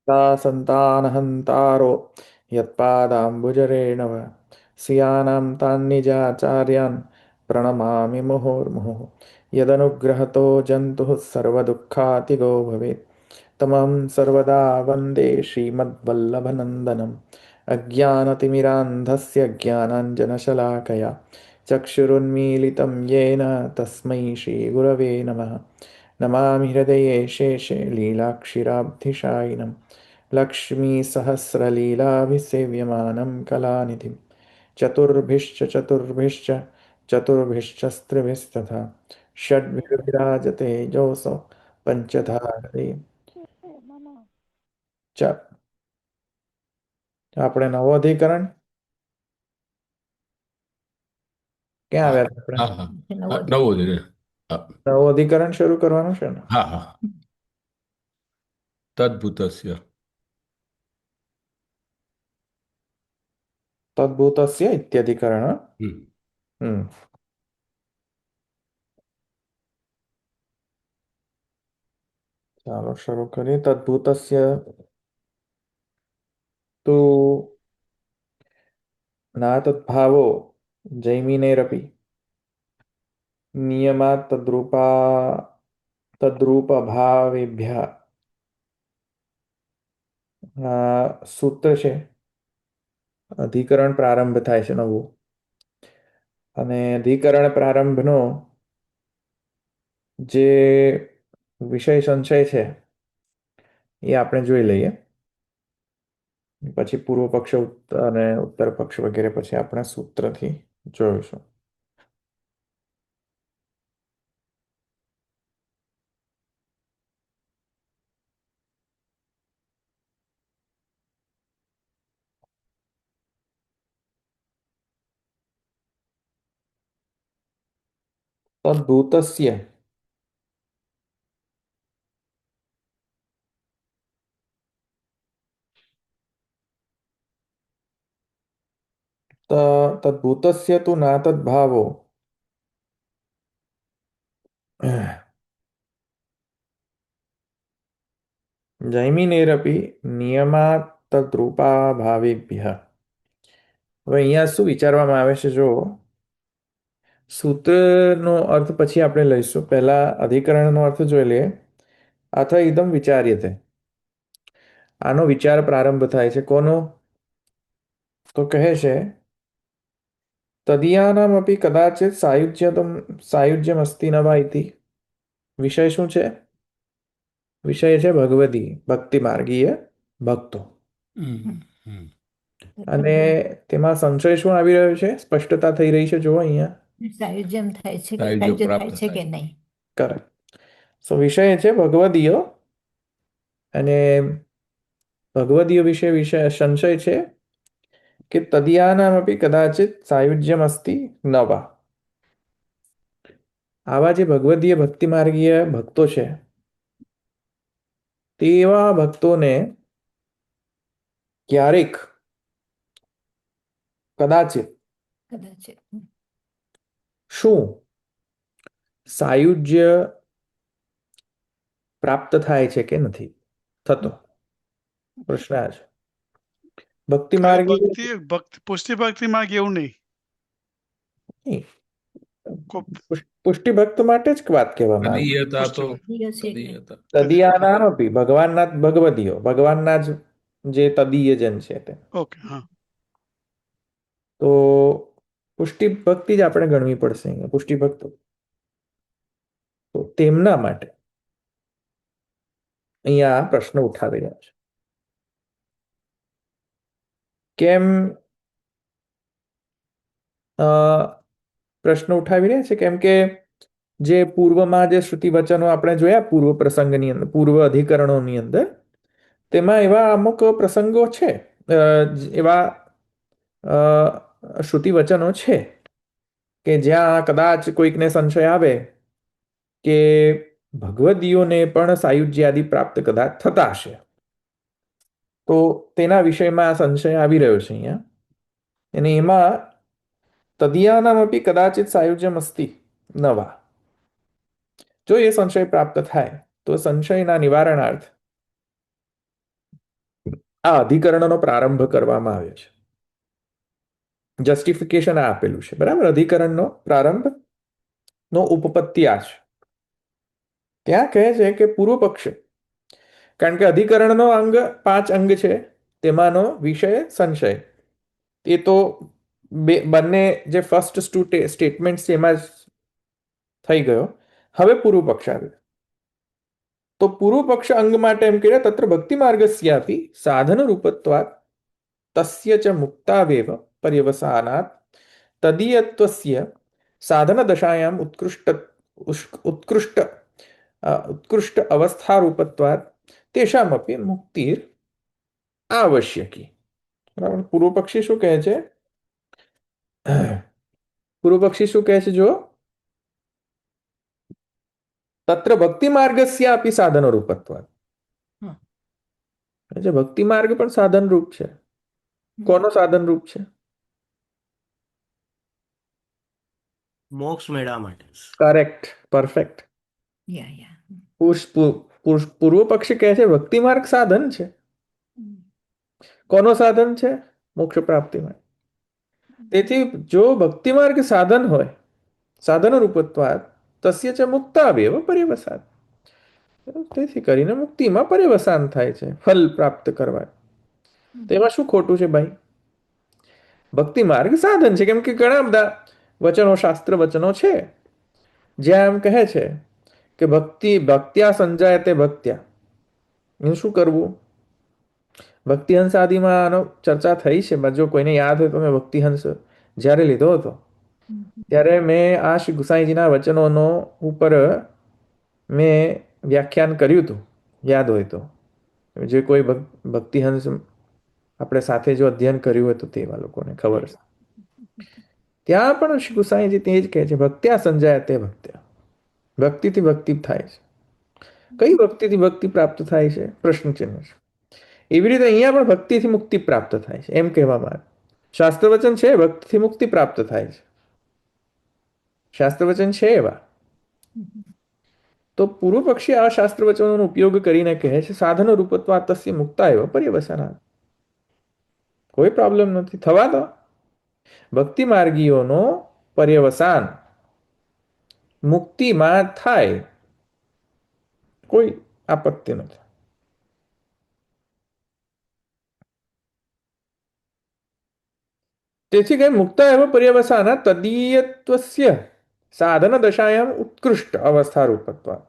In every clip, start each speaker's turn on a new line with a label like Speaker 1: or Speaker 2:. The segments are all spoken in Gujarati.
Speaker 1: सा सन्तानहन्तारो यत्पादाम्बुजरेणव सियानां तान्निजाचार्यान् प्रणमामि मुहुर्मुहुः यदनुग्रहतो जन्तुः सर्वदुःखातिगो भवेत् तमं सर्वदा वन्दे श्रीमद्वल्लभनन्दनम् अज्ञानतिमिरान्धस्य ज्ञानाञ्जनशलाकया चक्षुरुन्मीलितं येन तस्मै श्रीगुरवे नमः नमामि हृदये शेषे लीलाक्षिराब्धिशायिनं लक्ष्मीसहस्रलीलाभिसेव्यमानं कलानिधिं चतुर्भिश्च चतुर्भिश्च स्त्रिभिस्तथा षड्भिर्विराजते जोऽसौ પંચધારે ચ આપણે નવો અધિકરણ ક્યાં
Speaker 2: હા
Speaker 1: આવ્યા હતા
Speaker 2: હા હા
Speaker 3: નવો
Speaker 2: હા, નવો
Speaker 3: અધ્યાય.
Speaker 2: છે. હા
Speaker 1: નવો અધિકરણ શરૂ કરવાનું છે ને
Speaker 2: હા હા. તદ્ભૂતસ્ય.
Speaker 1: તદ્ભૂતસ્ય ઇત્યધિકરણ
Speaker 2: હમ.
Speaker 1: હમ ચાલો શરૂ કરીએ તદ્ભૂતસ્ય તો ના તદ્ભાવો જૈમિનેરપી નિયમાત તદ્રૂપભાવેભ્યઃ આ સૂત્ર છે અધિકરણ પ્રારંભ થાય છે નવું અને અધિકરણ પ્રારંભનો જે વિષય સંચય છે એ આપણે જોઈ લઈએ પછી પૂર્વ પક્ષ અને ઉત્તર પક્ષ વગેરે પછી આપણે સૂત્રથી જોઈશું તદ્ભૂતસ્ય તદ્ભૂતસ્ય તુ ના તદ્ભાવો જૈમિનેરપી નિયમાત તદ્રૂપાભાવેભ્યઃ હવે અહીંયા શું વિચારવામાં આવે છે જો સૂત્રનો અર્થ પછી આપણે લઈશું પહેલા અધિકરણનો અર્થ જોઈ લઈએ અથ ઇદમ વિચાર્યતે આનો વિચાર પ્રારંભ થાય છે કોનો તો કહે છે તદીયાનામપી કદાચિત સાયુજ્યમસ્તિ ન વા ઇતિ વિષય શું છે વિષય છે ભગવદી ભક્તિ માર્ગીય ભક્તો
Speaker 2: હમ. હમ.
Speaker 1: અને તેમાં સંશય શું આવી રહ્યો છે સ્પષ્ટતા થઈ રહી છે જુઓ અહીંયા
Speaker 3: સાયુજ્યમ થાય છે કે
Speaker 2: સાયુજ્ય
Speaker 3: સાયુજ્ય
Speaker 2: પ્રાપ્ત
Speaker 3: થાય છે કે
Speaker 2: થાય.
Speaker 3: નહીં?
Speaker 1: કરેક્ટ સો વિષય છે ભગવદીય અને ભગવદીય વિશે સંશય છે કે તદીયાનામપી કદાચિત સાયુજ્યમસ્તિ ન વા આવા જે ભગવદીય ભક્તિ માર્ગીય ભક્તો છે તેવા ભક્તોને ક્યારેક કદાચિત
Speaker 3: કદાચ.
Speaker 1: શું સાયુજ્ય પ્રાપ્ત થાય છે કે નથી થતો પ્રશ્ન આ છે ભક્તિ
Speaker 4: ખાલી
Speaker 1: માર્ગી
Speaker 4: પુષ્ટિ ભક્તિ માર્ગ એવું નહીં.
Speaker 1: નહીં,
Speaker 4: કો-
Speaker 1: પુષ્ટિ ભક્ત માટે જ વાત કહેવામાં આવી
Speaker 2: તદીયતા તો
Speaker 4: પુષ્ટિ
Speaker 3: દિવસ એટલે
Speaker 2: તદીયતા.
Speaker 1: તદીયાનામપી ભગવાનના ભગવદીયો ભગવાનના જ જે તદીય જન છે તે
Speaker 4: ઓકે હા.
Speaker 1: તો પુષ્ટિ ભક્તિ જ આપણે ગણવી પડશે અહીંયા પુષ્ટિ ભક્તો તો તેમના માટે અહીંયા આ પ્રશ્ન ઉઠાવી રહ્યા છે કેમ અ, પ્રશ્ન ઉઠાવી રહ્યા છે કેમ કે જે પૂર્વમાં જે શ્રુતિ વચનો આપણે જોયા પૂર્વ પ્રસંગની અંદર પૂર્વ અધિકરણોની અંદર તેમાં એવા અમુક પ્રસંગો છે એવા શ્રુતિ વચનો છે કે જ્યાં કદાચ કોઈકને સંશય આવે કે ભગવદીઓને પણ સાયુજ્યાદિ પ્રાપ્ત કદાચ થતા હશે તો તેના વિષયમાં આ સંશય આવી રહ્યો છે અહીંયા અને એમાં તદીયાનામપી કદાચિત સાયુજ્યમસ્તિ ન વા જો એ સંશય પ્રાપ્ત થાય તો સંશયના નિવારણાર્થ આ અધિકરણનો પ્રારંભ કરવામાં આવ્યો છે. જસ્ટિફિકેશન આ આપેલું છે, બરાબર. અધિકરણનો પ્રારંભ નો ઉપપત્તિ આ છે. ત્યાં કહે છે કે પૂર્વ પક્ષ, કારણ કે અધિકરણનો અંગ 5 અંગ છે, તેમાંનો વિષય સંશય, એ તો બંને જે ફર્સ્ટ સ્ટેટમેન્ટ છે એમાં જ થઈ ગયો. હવે પૂર્વ પક્ષ આવ્યો. તો પૂર્વ પક્ષ અંગ માટે એમ કહે તત્ર ભક્તિ માર્ગસ્યાપી સાધન રૂપત્વાત તસ્ય ચ મુક્તાવેવ પર્યવસાનાત તદીયત્વસ્ય સાધન દશાયામ ઉત્કૃષ્ટ અવસ્થા રૂપત્વાત તેષામપી મુક્તિર આવશ્યકી. બરાબર. પૂર્વ પક્ષી શું કહે છે? પૂર્વ પક્ષી શું કહે છે? જો તત્ર ભક્તિ માર્ગસ્યાપી સાધન રૂપત્વાત, ભક્તિ માર્ગ પણ સાધન રૂપ છે. કોનો સાધન રૂપ છે?
Speaker 5: મોક્ષ મેળવવા માટે.
Speaker 1: Correct, perfect.
Speaker 3: યા
Speaker 1: પૂર્વ પક્ષી કહે છે ભક્તિ માર્ગ સાધન છે. કોનો સાધન છે? મોક્ષ પ્રાપ્તિ માટે. તેથી જો ભક્તિ માર્ગ સાધન હોય, સાધન રૂપત્વાત તસ્ય ચ મુક્તાવેવ પર્યવસાન, તેથી કરીને મુક્તિમાં પર્યવસાન થાય છે, ફલ પ્રાપ્ત કરવા. તેમાં શું ખોટું છે ભાઈ? ભક્તિ માર્ગ સાધન છે, કેમ કે ઘણા બધા વચનો, શાસ્ત્ર વચનો છે જ્યાં એમ કહે છે કે ભક્ત્યા સંજાયતે ભક્ત્યા. એનું શું કરવું? ભક્તિહંસ આદિમાં આનો ચર્ચા થઈ છે. જો કોઈને યાદ હોય તો મેં ભક્તિહંસ જ્યારે લીધો હતો ત્યારે મેં આ શ્રી ગુસાઈજીના વચનોનો ઉપર મેં વ્યાખ્યાન કર્યું હતું, યાદ હોય તો. જે કોઈ ભક્તિહંસ આપણે સાથે જો અધ્યયન કર્યું હોય તો તેવા લોકોને ખબર છે. ત્યાં પણ શ્રી ગુસાઈજી તે જ કહે છે ભક્ત્યા સંજાય તે ભક્ત્યા, ભક્તિથી ભક્તિ થાય છે. કઈ ભક્તિથી ભક્તિ પ્રાપ્ત થાય છે? પ્રશ્ન ચિહ્ન છે. એવી રીતે અહીંયા પણ ભક્તિથી મુક્તિ પ્રાપ્ત થાય છે એમ કહેવામાં આવે. શાસ્ત્ર વચન છે ભક્તિથી મુક્તિ પ્રાપ્ત થાય છે, શાસ્ત્ર વચન છે એવા. તો પૂર્વ પક્ષી આ શાસ્ત્ર વચનોનો ઉપયોગ કરીને કહે છે સાધન રૂપત્વા તસ્ય મુક્તા એવ પર્યવસાના. કોઈ પ્રોબ્લેમ નથી, થવા દો. ભક્તિ માર્ગીઓનો પર્યવસાન મુક્તિમાં થાય, કોઈ આપત્તિ નથી. તેથી કઈ મુક્તા એવ પર્યવસાના તદીયત્વસ્ય સાધન દશાયામ ઉત્કૃષ્ટ અવસ્થા રૂપત્વા.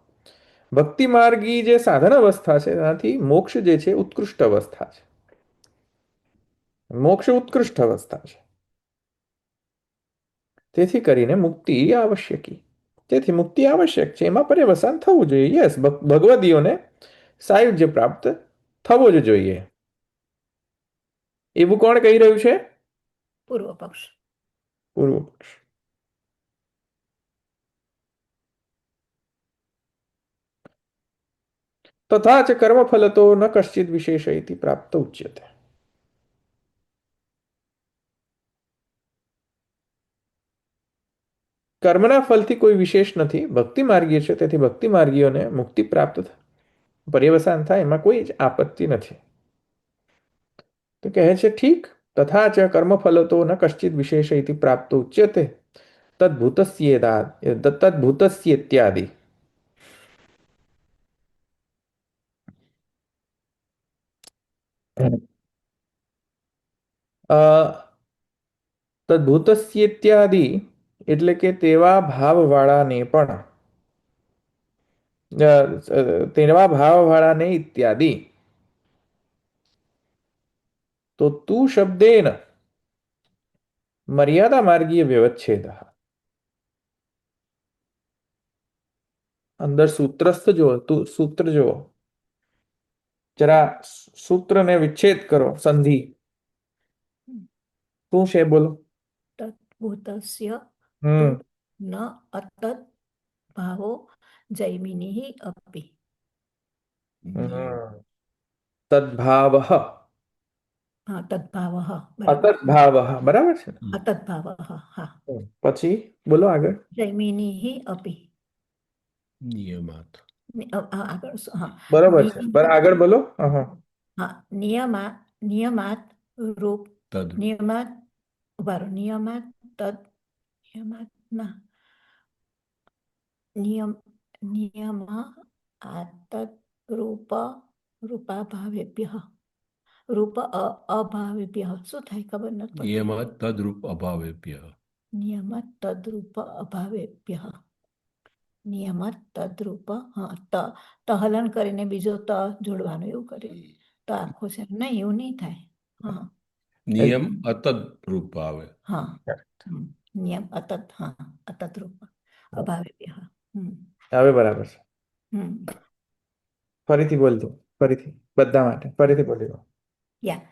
Speaker 1: ભક્તિ માર્ગી જે સાધન અવસ્થા છે તેનાથી મોક્ષ જે છે ઉત્કૃષ્ટ અવસ્થા છે. મોક્ષ ઉત્કૃષ્ટ અવસ્થા છે. તેથી કરીને મુક્તિ આવશ્યકી. તેથી મુક્તિ આવશ્યક છે, એમાં પર્યવસાન થવું જોઈએ. યસ, ભગવદીઓને સાયુજ્ય પ્રાપ્ત થવો જ જોઈએ. એવું કોણ કહી રહ્યું છે?
Speaker 3: પૂર્વ પક્ષ.
Speaker 1: પૂર્વ પક્ષ. તથા ચ કર્મફલ તો ન કશ્ચિત વિશેષ ઇતિ પ્રાપ્ત ઉચ્યતે. કર્મના ફલથી કોઈ વિશેષ નથી, ભક્તિ માર્ગીય છે, તેથી ભક્તિ માર્ગીઓને મુક્તિ પ્રાપ્ત પર્યવસાન થાય, એમાં કોઈ જ આપત્તિ નથી. તો કહે છે ઠીક. તથા ચ કર્મફલ તો ન કશ્ચિત વિશેષ ઇતિ પ્રાપ્ત ઉચ્યતે તદ્ભૂતસ્યેત્યાદિ. તદ્ભૂતસ્યેત્યાદિ એટલે કે તેવા ભાવવાળાને પણ, તેવા ભાવવાળાને ઇત્યાદિ. તો તું શબ્દેન મર્યાદા માર્ગીય વ્યવચ્છેદ. અંદર સૂત્રસ્થ જો, સૂત્ર જો, જરા સૂત્રને વિચ્છેદ કરો, સંધિ. શું છે બોલો?
Speaker 3: તદ્ભૂતસ્ય
Speaker 1: હમ
Speaker 3: ન અતત ભાવો જૈમિનિઃ અપી.
Speaker 1: તદ્ભાવઃ
Speaker 3: હા, તદ્ભાવઃ.
Speaker 1: અતદ્ભાવઃ, બરાબર છે ને?
Speaker 3: અતદ્ભાવઃ. હા.
Speaker 1: પછી બોલો આગળ.
Speaker 3: જૈમિનિઃ અપી.
Speaker 2: નિયમાત.
Speaker 3: આગળ હા.
Speaker 1: બરોબર છે. આગળ બોલો.
Speaker 3: હા નિયમાત રૂપ
Speaker 2: તદ
Speaker 3: નિયમાત ઉભા રહો. નિયમાત તદ નિયમાત ના નિયમ આતત રૂપ રૂપાભાવેભ્યઃ રૂપ અભાવેભ્યઃ શું થાય ખબર નથી પડતી.
Speaker 2: નિયમાત તદરૂપ અભાવેભ્ય
Speaker 3: નિયમત તદ્રૂપ અભાવેભ્યઃ નિયમત તદ્રૂપ ત હલન કરીને બીજો ત જોડવાનું એવું કર્યું તો આખો છે નહીં એવું નહીં થાય. હા
Speaker 2: નિયમ અતદરૂપ આવે.
Speaker 3: હા નિયમ અતત અતદ્રૂપ અભાવેભ્યઃ.
Speaker 1: હવે બરાબર છે.
Speaker 3: હમ
Speaker 1: ફરીથી બોલજો, ફરીથી બધા માટે ફરીથી બોલી દો.
Speaker 3: યા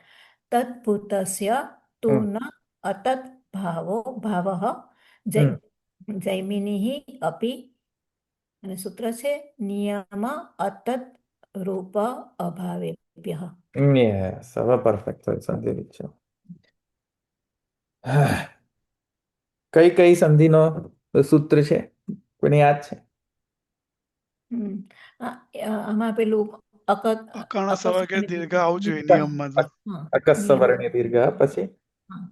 Speaker 3: તદ્ભૂતસ્ય તુ ન અતત ભાવઃ
Speaker 1: હમ.
Speaker 3: જૈમિનિઃ અપી અને સૂત્ર છે નિયમ અતત રૂપ અભાવેભ્યઃ.
Speaker 1: યસ, હવે પરફેક્ટ સંધિ રીત છે. કઈ કઈ સંધિનો સૂત્ર છે, કોઈને યાદ છે?
Speaker 3: આમાં પેલું
Speaker 4: અકર્ણ સવર્ગ
Speaker 3: અપસ્વરની
Speaker 4: દીર્ઘ આવવું જોઈએ નિયમમાં તો.
Speaker 3: હા,
Speaker 1: અકસ્સ
Speaker 3: નિયમ.
Speaker 1: વર્ણે દીર્ઘ, પછી
Speaker 3: હા.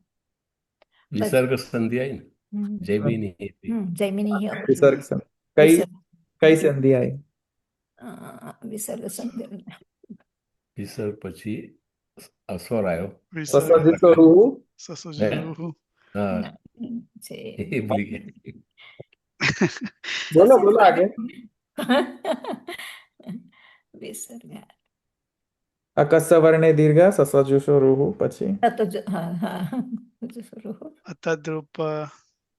Speaker 2: વિસર્ગ સંધિ આવી ને
Speaker 3: હમ,
Speaker 2: જૈમિની
Speaker 3: જૈમિનિઃ અપી.
Speaker 1: વિસર્ગ સંધિ. કઈ
Speaker 3: વિસર્ગ.
Speaker 1: કઈ સંધિ આવી?
Speaker 3: વિસર્ગ સંધિ.
Speaker 2: વિસર્ગ પછી અસ્વર આવ્યો.
Speaker 4: વિસર્ગ
Speaker 1: સસર્જિતો રૂ.
Speaker 4: સસુજરૂ.
Speaker 2: હા
Speaker 3: છે.
Speaker 2: એ ભૂલી ગયા.
Speaker 1: બોલો બોલો આગળ.
Speaker 3: વિસર્ગ
Speaker 1: અકસ્સ વર્ણે દીર્ઘ, સસર્જુષો રૂ, પછી
Speaker 3: તો હા
Speaker 4: અતદ્રૂપ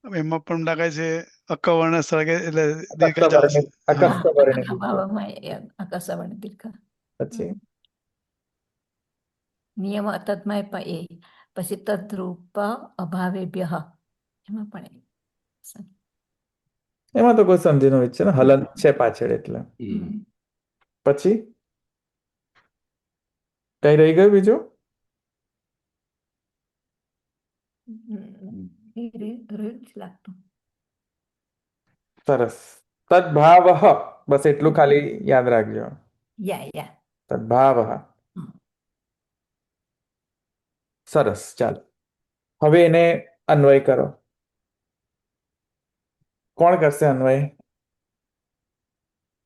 Speaker 4: એમાં પણ લાગે છે અકવર્ણ સર્ગે એટલે દીર્ઘ જ આવશે.
Speaker 1: અકસ્સ વર્ણે દીર્ઘ,
Speaker 3: આકાશવર્ણ દીર્ઘ.
Speaker 1: પછી
Speaker 3: નિયમ અતતમાં પણ એ પછી તદ્રૂપ અભાવેભ્યઃ એમાં પણ
Speaker 1: એમાં તો કોઈ સંધિ નો છે ને, હલન છે પાછળ એટલે. પછી કઈ રહી ગયું બીજું?
Speaker 3: રહ્યું જ લાગતું.
Speaker 1: સરસ. તદ્ભાવ, બસ એટલું ખાલી યાદ રાખજો.
Speaker 3: યા
Speaker 1: તદ્ભાવ. સરસ, ચાલો હવે એને અન્વય કરો. કોણ કરશે અન્વય?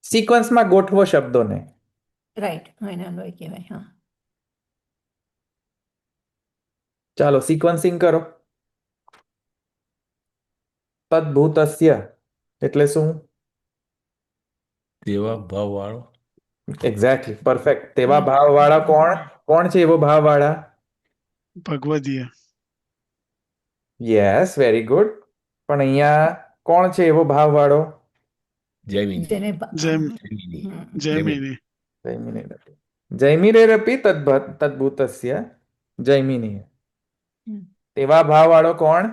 Speaker 1: સિક્વન્સમાં ગોઠવો શબ્દોને.
Speaker 3: રાઈટ એને અન્વય કહેવાય. હા
Speaker 1: ચાલો સિક્વન્સિંગ કરો. તદ્ભૂતસ્ય એટલે શું?
Speaker 2: તેવા ભાવ વાળો
Speaker 1: એક્ઝેક્ટલી, પરફેક્ટ. તેવા ભાવ વાળા કોણ? કોણ છે એવો ભાવ વાળા?
Speaker 4: ભગવદીય.
Speaker 1: Yes, very good. પણ અહીંયા કોણ છે એવો ભાવ વાળો?
Speaker 2: જૈમિની
Speaker 3: જેને
Speaker 2: જૈમિની
Speaker 4: જૈમિની.
Speaker 1: જૈમિનેરપી તદ્ભૂતસ્ય જૈમિની. તેવા ભાવ વાળો કોણ?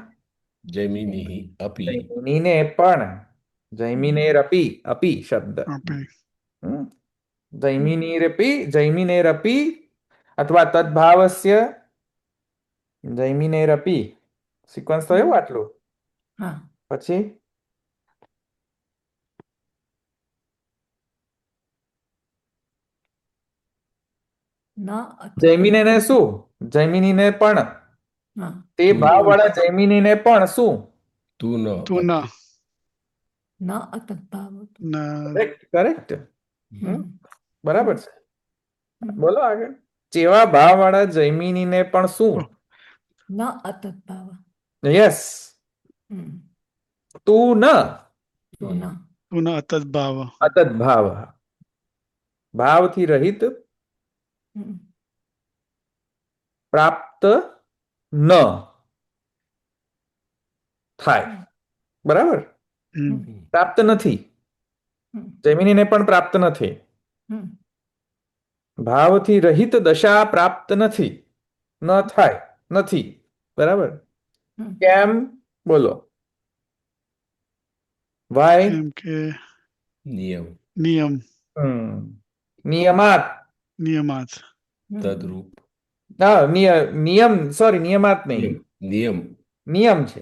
Speaker 2: જૈમિની અપી
Speaker 1: જૈમિનીને પણ. જૈમિનેરપી, અપી શબ્દ.
Speaker 4: આપે
Speaker 1: જૈમિનેરપી અથવા તદ્ભાવસ્ય જૈમિનેરપી. સિક્વન્સ તો એવું આટલું.
Speaker 3: હા
Speaker 1: પછી
Speaker 3: ન
Speaker 1: જૈમિનેને શું? જૈમિનીને પણ.
Speaker 3: હા
Speaker 1: તે ભાવ વાળા જૈમિનીને પણ શું?
Speaker 2: તું ન
Speaker 4: તું ન
Speaker 3: ન અતત ભાવ
Speaker 1: કરેક્ટ, કરેક્ટ. બરાબર છે.
Speaker 3: હમ.
Speaker 1: બોલો આગળ. જેવા ભાવ વાળા જૈમિનીને પણ શું?
Speaker 3: ન અતત ભાવ.
Speaker 1: યસ. તું ન
Speaker 3: તું ન
Speaker 4: તું ન અતત ભાવ.
Speaker 1: અતત ભાવ. ભાવથી રહિત પ્રાપ્ત ન થાય. બરાબર. પ્રાપ્ત નથી. જૈમિનીને પણ પ્રાપ્ત નથી. ભાવથી રહિત દશા પ્રાપ્ત નથી. ન થાય, નથી. બરાબર. કેમ? બોલો. વાય?
Speaker 4: કેમ કે
Speaker 2: નિયમ
Speaker 4: નિયમ
Speaker 1: નિયમાત.
Speaker 4: નિયમાત.
Speaker 2: તદરૂપ
Speaker 1: હા, નિયમ, સોરી, નિયમાત નહીં,
Speaker 2: નિયમ
Speaker 1: નિયમ છે.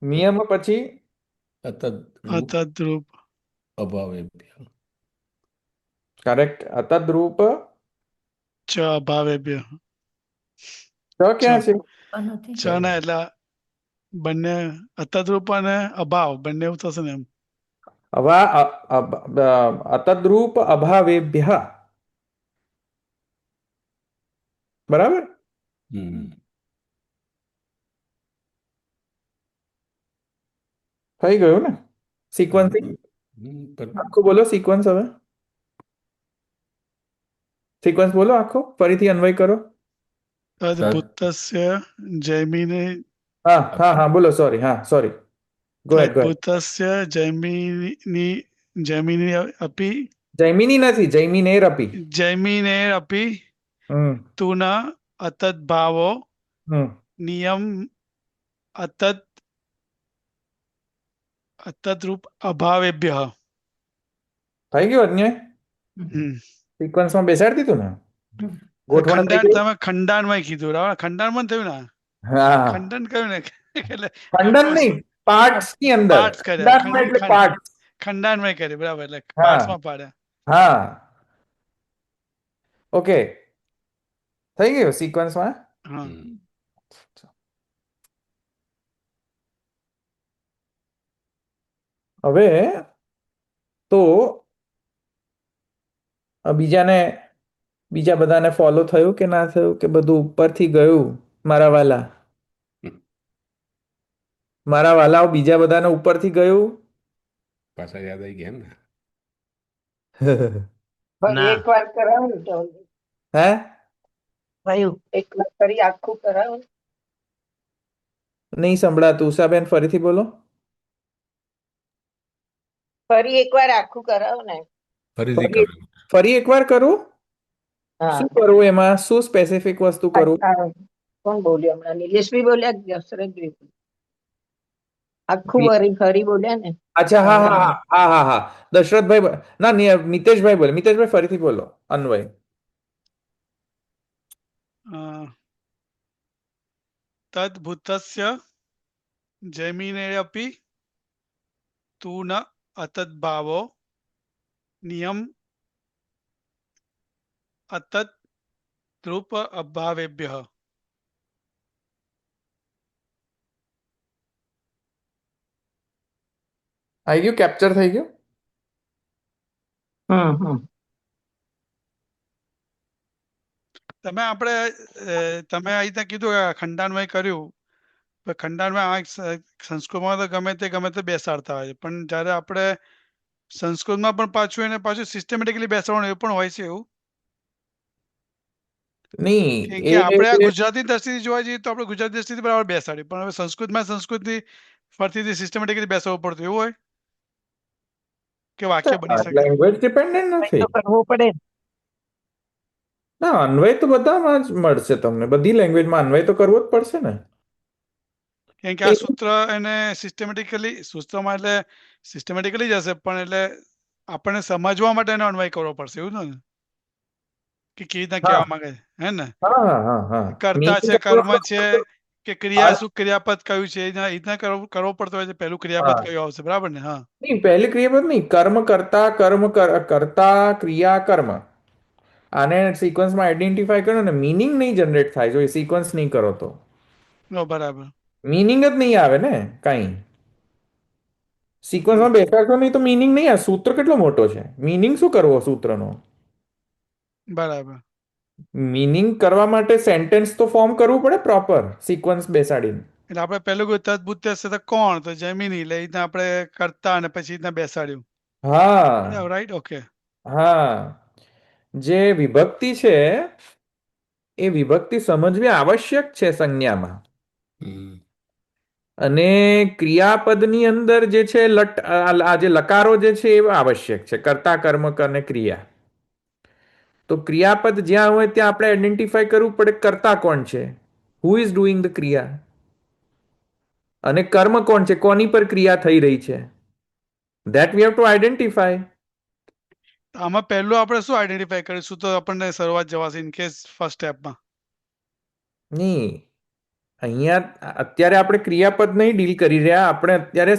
Speaker 1: નિયમ પછી
Speaker 2: અતદરૂપ
Speaker 4: અતદ્રૂપ
Speaker 2: અભાવેભ્ય
Speaker 1: કરેક્ટ. અતદ્રૂપ
Speaker 4: ચ અભાવેભ્ય
Speaker 1: ચ ક્યાં છે?
Speaker 3: નથી
Speaker 4: ચ ના એટલે બંને અતદ્રુપ અને અભાવ બંને એવું થશે ને એમ.
Speaker 1: અતદ્રુપ અભાવેભ્ય. બરાબર.
Speaker 2: હમ
Speaker 1: થઈ ગયું ને સિક્વન્સિંગ?
Speaker 2: પણ
Speaker 1: આખું બોલો સિક્વન્સ. હવે સિક્વન્સ બોલો આખો, ફરીથી અન્વય કરો.
Speaker 4: તદ્ભૂતસ્ય જૈમિને
Speaker 1: હા હા હા બોલો, સોરી, હા સોરી, ગો હેડ.
Speaker 4: તદ્ભૂતસ્ય જૈમિની અપી
Speaker 1: જૈમિની નથી, જૈમિનેર અપી.
Speaker 4: જૈમિનેરપી
Speaker 1: હમ
Speaker 4: તું ન અતદ્ભાવો
Speaker 1: હમ
Speaker 4: નિયમ અતદ અતદ્રૂપ અભાવેભ્ય.
Speaker 1: થઈ ગયું અન્યાય.
Speaker 4: હમ.
Speaker 1: સિક્વન્સમાં બેસાડી દીધું ને,
Speaker 3: હમ.
Speaker 1: ગોઠવણ થઈ
Speaker 4: ખંડાન
Speaker 1: ગઈ.
Speaker 4: તમે ખંડાનમાં કીધું બરાબર, ખંડાનમાં થયું ને,
Speaker 1: હા,
Speaker 4: ખંડન કહ્યું ને એટલે
Speaker 1: ખંડન
Speaker 4: આખું
Speaker 1: નહીં, પાર્ટ્સ ની અંદર.
Speaker 4: પાર્ટ્સ કર્યા
Speaker 1: ખંડાનમાં એટલે
Speaker 4: ખંડ
Speaker 1: પાર્ટ.
Speaker 4: ખંડાનમાં કર્યું બરાબર, એટલે
Speaker 1: હા
Speaker 4: પાર્ટ્સમાં પાડ્યા.
Speaker 1: હા, ઓકે, થઈ ગયું સિક્વન્સમાં.
Speaker 4: હા.
Speaker 1: હવે તો બીજાને, બીજા બધાને ફોલો થયું કે ના થયું, કે બધું ઉપરથી ગયું? મારા વાલા, મારા વાલાઓ, બીજા બધાને ઉપરથી ગયું?
Speaker 2: પાછા યાદ આવી ગયા એમ ને.
Speaker 6: પણ
Speaker 5: ના
Speaker 6: એક વાર કરાવો ને તો
Speaker 1: હે?
Speaker 6: થયું. એક વાર કરી આખું કરાવો ને.
Speaker 1: નહીં સંભળાતું, ઉષાબેન ફરીથી બોલો.
Speaker 6: ફરી એક વાર આખું કરાવો ને.
Speaker 2: ફરીથી
Speaker 1: ફરી
Speaker 2: કરવાનું.
Speaker 1: ફરી એકવાર કરું?
Speaker 6: હા.
Speaker 1: શું કરવું એમાં? શું સ્પેસિફિક વસ્તુ કરું?
Speaker 6: કોણ બોલ્યો હમણાં? નિલેશભાઈ બોલ્યા કે દશરથભાઈ બોલ્યા? આખું ફરી બોલ્યા ને.
Speaker 1: અચ્છા, હા હા હા હા હા હા, દશરથભાઈ ના, મિતેશભાઈ બોલે. મિતેશભાઈ ફરીથી બોલો અન્વય.
Speaker 4: તદ્ભૂતસ્ય જૈમિનેરપી તું ન અતદ્ભાવો નિયમ અતદ્રૂપ અભાવેભ્ય.
Speaker 1: આવી ગયું, કેપ્ચર થઈ ગયું.
Speaker 6: હમ.
Speaker 4: તમે આપણે તમે આ રીતે કીધું કે ખંડાન્વય કર્યું, પણ ખંડાન્વય સંસ્કૃતમાં તો ગમે તે બેસાડતા હોય છે, પણ જ્યારે આપણે સંસ્કૃતમાં પણ પાછું એને પાછું સિસ્ટમેટિકલી બેસાડવાનું એ પણ હોય છે એવું.
Speaker 1: નહીં,
Speaker 4: કેમ
Speaker 1: એ
Speaker 4: કે આપણે આ ગુજરાતી દ્રષ્ટિથી જોવા જઈએ તો આપણે ગુજરાતી દ્રષ્ટિથી બરાબર બેસાડી, પણ હવે સંસ્કૃતથી ફરીથી સિસ્ટમેટિકલી બેસાડવું પડતું એવું હોય કે વાક્ય બની શકે.
Speaker 1: લેંગ્વેજ ડિપેન્ડન્ટ નથી.
Speaker 6: તો કરવું પડે ને.
Speaker 1: ના, અન્વય તો બધામાં જ મળશે તમને, બધી લેંગ્વેજમાં અન્વય તો કરવો જ પડશે ને.
Speaker 4: કેમ કે આ સૂત્ર એને સૂત્રમાં એટલે સિસ્ટમેટિકલી જ હશે, પણ એટલે આપણને સમજવા માટે એનો અન્વય કરવો પડશે એવું ને, કે કેવી રીતના
Speaker 1: હા
Speaker 4: કહેવા માંગે છે, હે ને?
Speaker 1: હા હા હા હા.
Speaker 4: કર્તા છે, કર્મ છે કે ક્રિયા, શું ક્રિયાપદ કયું છે, એ રીતના કરવો પડતો હોય છે. પહેલું ક્રિયાપદ
Speaker 1: હા.
Speaker 4: કયું આવશે, બરાબર ને? હા.
Speaker 1: નહીં, પહેલી ક્રિયાપદ નહીં, કર્મ કરતા, કરતા ક્રિયા કર્મ. આને સિક્વન્સમાં આઈડેન્ટિફાય કરો ને, મિનિંગ નહીં જનરેટ થાય જો એ સિક્વન્સ નહીં કરો તો.
Speaker 4: બરાબર.
Speaker 1: મિનિંગ જ નહીં આવે ને કાંઈ. સિક્વન્સમાં બેસાડશો નહીં તો મિનિંગ નહીં આવે. સૂત્ર કેટલો મોટો છે, મિનિંગ શું કરવો સૂત્રનો?
Speaker 4: બરાબર.
Speaker 1: મિનિંગ કરવા માટે સેન્ટેન્સ તો ફોર્મ કરવું પડે પ્રોપર, સિક્વન્સ બેસાડીને.
Speaker 4: એટલે આપણે પહેલું તદ્ભુત્ય છે તો કોણ, તો જમીની, એટલે એ રીતના આપણે કરતા અને પછી રીતના બેસાડ્યું.
Speaker 1: હા
Speaker 4: રાઈટ, ઓકે.
Speaker 1: હા, જે વિભક્તિ છે એ વિભક્તિ સમજવી આવશ્યક છે સંજ્ઞામાં.
Speaker 2: હમ
Speaker 1: અને ક્રિયાપદની અંદર જે છે આ જે લકારો જે છે એ આવશ્યક છે, કર્તા, કર્મ અને ક્રિયા. તો ક્રિયાપદ જ્યાં હોય ત્યાં આપણે આઈડેન્ટિફાય કરવું પડે કર્તા કોણ છે, હુ ઇઝ ડુઈંગ ધ ક્રિયા, અને કર્મ કોણ છે, કોની પર ક્રિયા થઈ રહી છે. That we have to identify.
Speaker 4: આમાં પહેલું આપણે શું આઈડેન્ટિફાય કરીશું તો આપણને શરૂઆત જવાશે ઇન કેસ ફર્સ્ટ સ્ટેપમાં?
Speaker 1: નહીં, અહીંયા અત્યારે આપણે ક્રિયાપદ નહીં ડીલ કરી રહ્યા, આપણે અત્યારે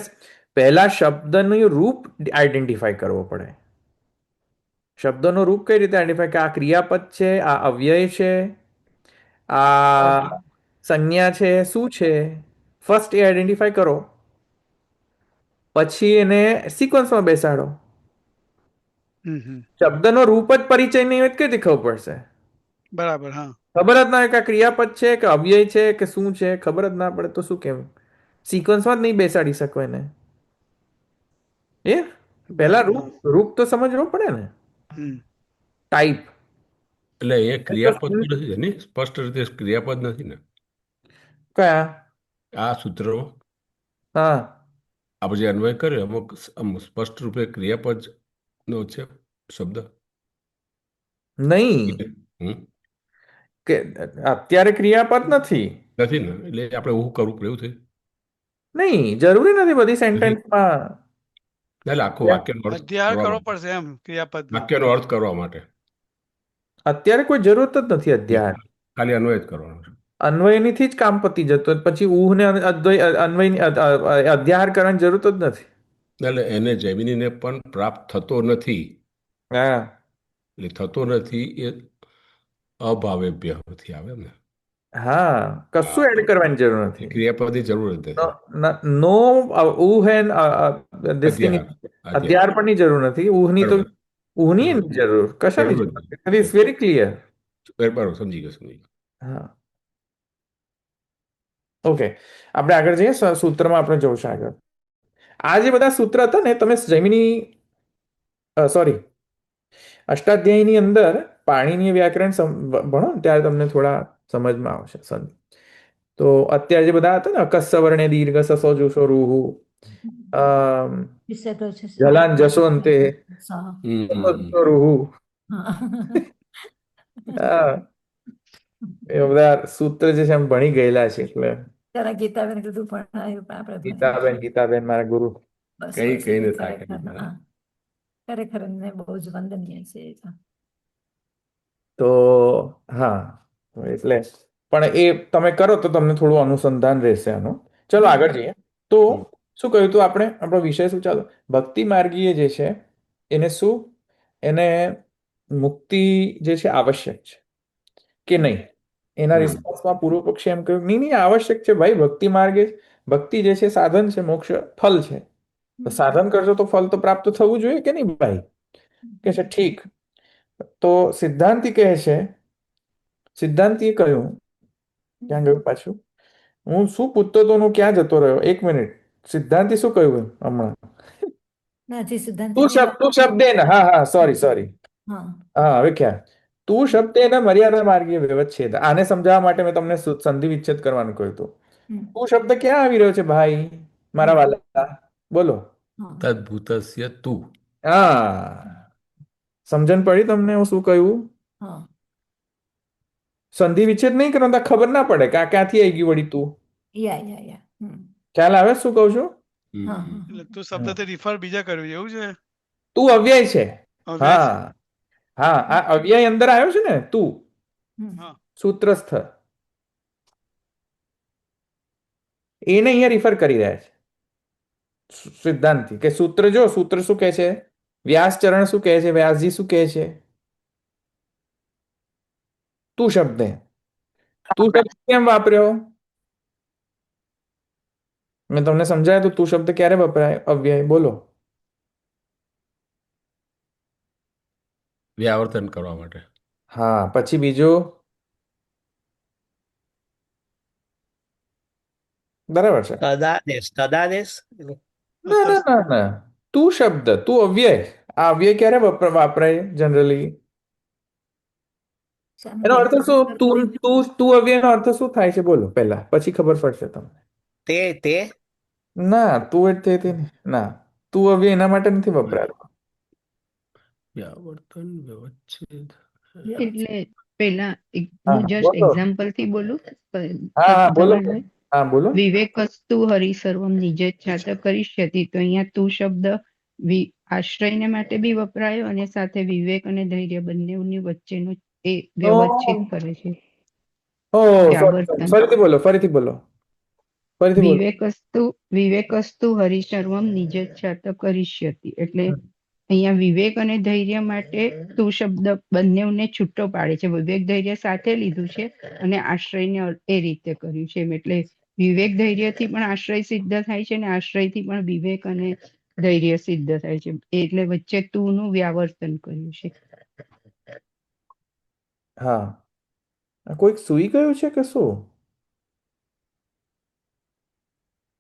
Speaker 1: પહેલા શબ્દનું રૂપ આઈડેન્ટિફાય કરવો પડે. શબ્દનું રૂપ કઈ રીતે આઈડેન્ટિફાય કે આ ક્રિયાપદ છે, આ અવ્યય છે, આ સંજ્ઞા છે, શું છે? ફર્સ્ટ એ આઈડેન્ટિફાય કરો, પછી એને સિક્વન્સમાં બેસાડો. શબ્દનો રૂપ જ પરિચય નહીં હોય તો કઈ રીતે ખબર પડશે?
Speaker 4: બરાબર. હા,
Speaker 1: ખબર જ ના હોય કે આ ક્રિયાપદ છે કે અવ્યય છે કે શું છે, ખબર જ ના પડે તો શું કેવું? સિક્વન્સમાં જ નહીં બેસાડી શકો એને. એ પહેલા
Speaker 4: બરાબર.
Speaker 1: રૂપ તો સમજવું પડે ને.
Speaker 4: હમ
Speaker 1: ટાઈપ.
Speaker 2: એટલે એ ક્રિયાપદ તો નથી ને, સ્પષ્ટ રીતે ક્રિયાપદ નથી ને
Speaker 1: કયા?
Speaker 2: આ સૂત્રો.
Speaker 1: હા,
Speaker 2: આપણે જે અન્વય કર્યો અમુક સ્પષ્ટ રૂપે ક્રિયાપદ નો છે શબ્દ.
Speaker 1: નહીં
Speaker 2: હમ
Speaker 1: કે અત્યારે ક્રિયાપદ નથી.
Speaker 2: નથી ને, એટલે આપણે એવું કરવું પડે એવું છે.
Speaker 1: નહીં, જરૂરી નથી બધી સેન્ટેન્સમાં.
Speaker 2: એટલે આખું વાક્યનો અર્થ
Speaker 4: અધ્યાય
Speaker 2: કરવા
Speaker 4: કરવો
Speaker 2: માટે,
Speaker 4: પડશે એમ ક્રિયાપદનો.
Speaker 2: વાક્યનો અર્થ કરવા માટે
Speaker 1: અત્યારે કોઈ જરૂરત જ નથી અધ્યાય.
Speaker 2: ખાલી અન્વય જ કરવાનો છે.
Speaker 1: અન્વયનીથી જ કામ પતી જતું, પછી ઊહને અન્વય અધ્યાહાર કરવાની જરૂર જ નથી.
Speaker 2: એટલે એને જૈમિનીને પણ પ્રાપ્ત થતો નથી.
Speaker 1: હા,
Speaker 2: એટલે થતો નથી એ અભાવેભ્યથી આવે ને.
Speaker 1: હા, કશું એડ કરવાની જરૂર નથી.
Speaker 2: ક્રિયાપદની જરૂર જ નથી.
Speaker 1: નો ઊહ એન્ડ
Speaker 2: અધ્યાહાર.
Speaker 1: અધ્યાહાર પણની જરૂર નથી. ઊહની તો
Speaker 2: બરોબર.
Speaker 1: ઊહની જરૂર કશાની
Speaker 2: જરૂર
Speaker 1: જરૂર
Speaker 2: જ
Speaker 1: નથી. It's very clear.
Speaker 2: બરાબર, સમજી ગયો.
Speaker 1: હા, ઓકે, આપણે આગળ જઈએ. સૂત્રમાં આપણે જોઈશું આગળ. આ જે બધા સૂત્ર હતા ને, તમે જૈમિની સોરી અષ્ટાધ્યાયીની અંદર પાણીની વ્યાકરણ ભણો ને ત્યારે તમને થોડા સમજમાં આવશે. તો અત્યારે જે બધા હતા ને, અકસ્સ વર્ણે દીર્ઘ સસો જુસો રૂહુ,
Speaker 3: વિસર્ગ છે
Speaker 1: જલાન જસોંતે
Speaker 3: સા.
Speaker 1: રૂહુ, એ બધા સૂત્ર જે છે એમ ભણી ગયેલા છે. એટલે
Speaker 3: ત્યારે ગીતાબેન કીધું પણ આવ્યું પણ આપણે ભણી
Speaker 1: ગીતાબેન મારા ગુરુ.
Speaker 3: બસ
Speaker 2: કઈ
Speaker 3: બસ
Speaker 2: કઈને
Speaker 3: ખરેખર
Speaker 2: થાય.
Speaker 3: હા. ખરેખર એમને બહુ જ વંદનીય છે એ તો.
Speaker 1: તો હા, એટલે પણ એ તમે કરો તો તમને થોડું અનુસંધાન રહેશે આનું. ચલો આગળ જઈએ. તો શું કહ્યું તું આપણે? આપણો વિષય શું? ચાલો, ભક્તિ માર્ગીય જે છે એને શું, એને મુક્તિ જે છે આવશ્યક છે કે નહીં? એના રિસ્પોન્સમાં પૂર્વ પક્ષી એમ કહ્યું નહીં, નહીં આવશ્યક છે ભાઈ. ભક્તિ માર્ગે ભક્તિ જે છે સાધન છે, મોક્ષ ફલ છે. તો સાધન કરશો તો ફલ તો પ્રાપ્ત થવું જોઈએ કે નહીં ભાઈ? કે છે ઠીક. તો સિદ્ધાંતિ કહે છે, સિદ્ધાંતિએ કહ્યું, ક્યાં ગયું પાછું? હું શું પૂછતો તો હું ક્યાં જતો રહ્યો? એક મિનિટ. સિદ્ધાંતિ શું કહ્યું હમણાં?
Speaker 3: નથી સિદ્ધાંત
Speaker 1: તું શબ્દેન, હા હા, સોરી.
Speaker 3: હા
Speaker 1: હા, હવે ક્યાં? તું શબ્દેન મર્યાદા માર્ગીય વ્યવચ્છેદ. આને સમજાવવા માટે મેં તમને સંધિ વિચ્છેદ કરવાનું કહ્યું હતું. તું શબ્દ ક્યાં આવી રહ્યો છે ભાઈ મારા વાલા? બોલો.
Speaker 2: તદ્ભૂતસ્ય તું.
Speaker 1: હા, સમજણ પડી તમને હું શું કહ્યું?
Speaker 3: હા
Speaker 1: સંધિ વિચ્છેદ નહીં કરતા ખબર ના પડે કે આ ક્યાંથી આવી ગયું વળી તું.
Speaker 3: યા
Speaker 1: ખ્યાલ આવે શું કહું છું?
Speaker 3: હા
Speaker 4: એટલે તું શબ્દથી રિફર બીજા કર્યું એવું છે.
Speaker 1: તું અવ્યય છે.
Speaker 4: અવ્યય છે.
Speaker 1: હા હા, આ અવ્યય અંદર આવ્યો છે ને તું
Speaker 4: હા
Speaker 1: સૂત્રસ્થ, એને અહીંયા રિફર કરી રહ્યા છે સિદ્ધાંતિ. કે સૂત્ર જો, સૂત્ર શું કહે છે? વ્યાસચરણ શું કહે છે? વ્યાસજી શું કહે છે? તું શબ્દ, તું શબ્દ કેમ વાપર્યો? મેં તમને સમજાય તો તું શબ્દ ક્યારે વપરાય? અવ્યય. બોલો.
Speaker 2: વ્યાવર્તન કરવા માટે.
Speaker 1: હા, પછી બીજું બરાબર છે.
Speaker 5: તદાદેશ
Speaker 1: ના. તું શબ્દ, તું અવ્યય. આ અવ્યય ક્યારે વાપરાય જનરલી? એનો અર્થ શું? તું અવ્યયનો અર્થ શું થાય છે? બોલો પહેલા, પછી ખબર પડશે તમને.
Speaker 5: તે
Speaker 1: ના, તું એટલે તે નહીં. ના, તું અવ્યય એના માટે નથી વપરાતો.
Speaker 2: વ્યાવર્તન વ્યવચ્છેદ.
Speaker 7: એટલે પેલા
Speaker 1: હા,
Speaker 7: હું જસ્ટ
Speaker 1: બોલો.
Speaker 7: એક્ઝામ્પલ થી બોલું
Speaker 1: હા, બોલો.
Speaker 7: સમજ
Speaker 1: હા, બોલો.
Speaker 7: વિવેકસ્તુ હરિસર્વમ નિજચ્છાત કરીષ્યતિ, તો અહીંયા તું શબ્દ આશ્રયને માટે બી વપરાયો અને સાથે વિવેક અને ધૈર્ય બંનેની વચ્ચેનો એ વ્યવચ્છેદ કરે છે. વ્યાવર્તન
Speaker 1: ફરીથી બોલો. ફરીથી બોલો.
Speaker 7: વિવેકસ્તુ હરિસર્વમ નિજચ્છાત કરીષ્યતિ, એટલે અહીંયા વિવેક અને ધૈર્ય માટે તું શબ્દ બંનેને છૂટો પાડે છે. વિવેક ધૈર્ય સાથે લીધું છે અને આશ્રયને એ રીતે કર્યું છે. એટલે વિવેક ધૈર્યથી પણ આશ્રય સિદ્ધ થાય છે અને આશ્રયથી પણ વિવેક અને ધૈર્ય સિદ્ધ થાય છે. એટલે વચ્ચે તું નું વ્યાવર્તન કર્યું છે.
Speaker 1: હા, કોઈક સૂઈ ગયું છે કે શું?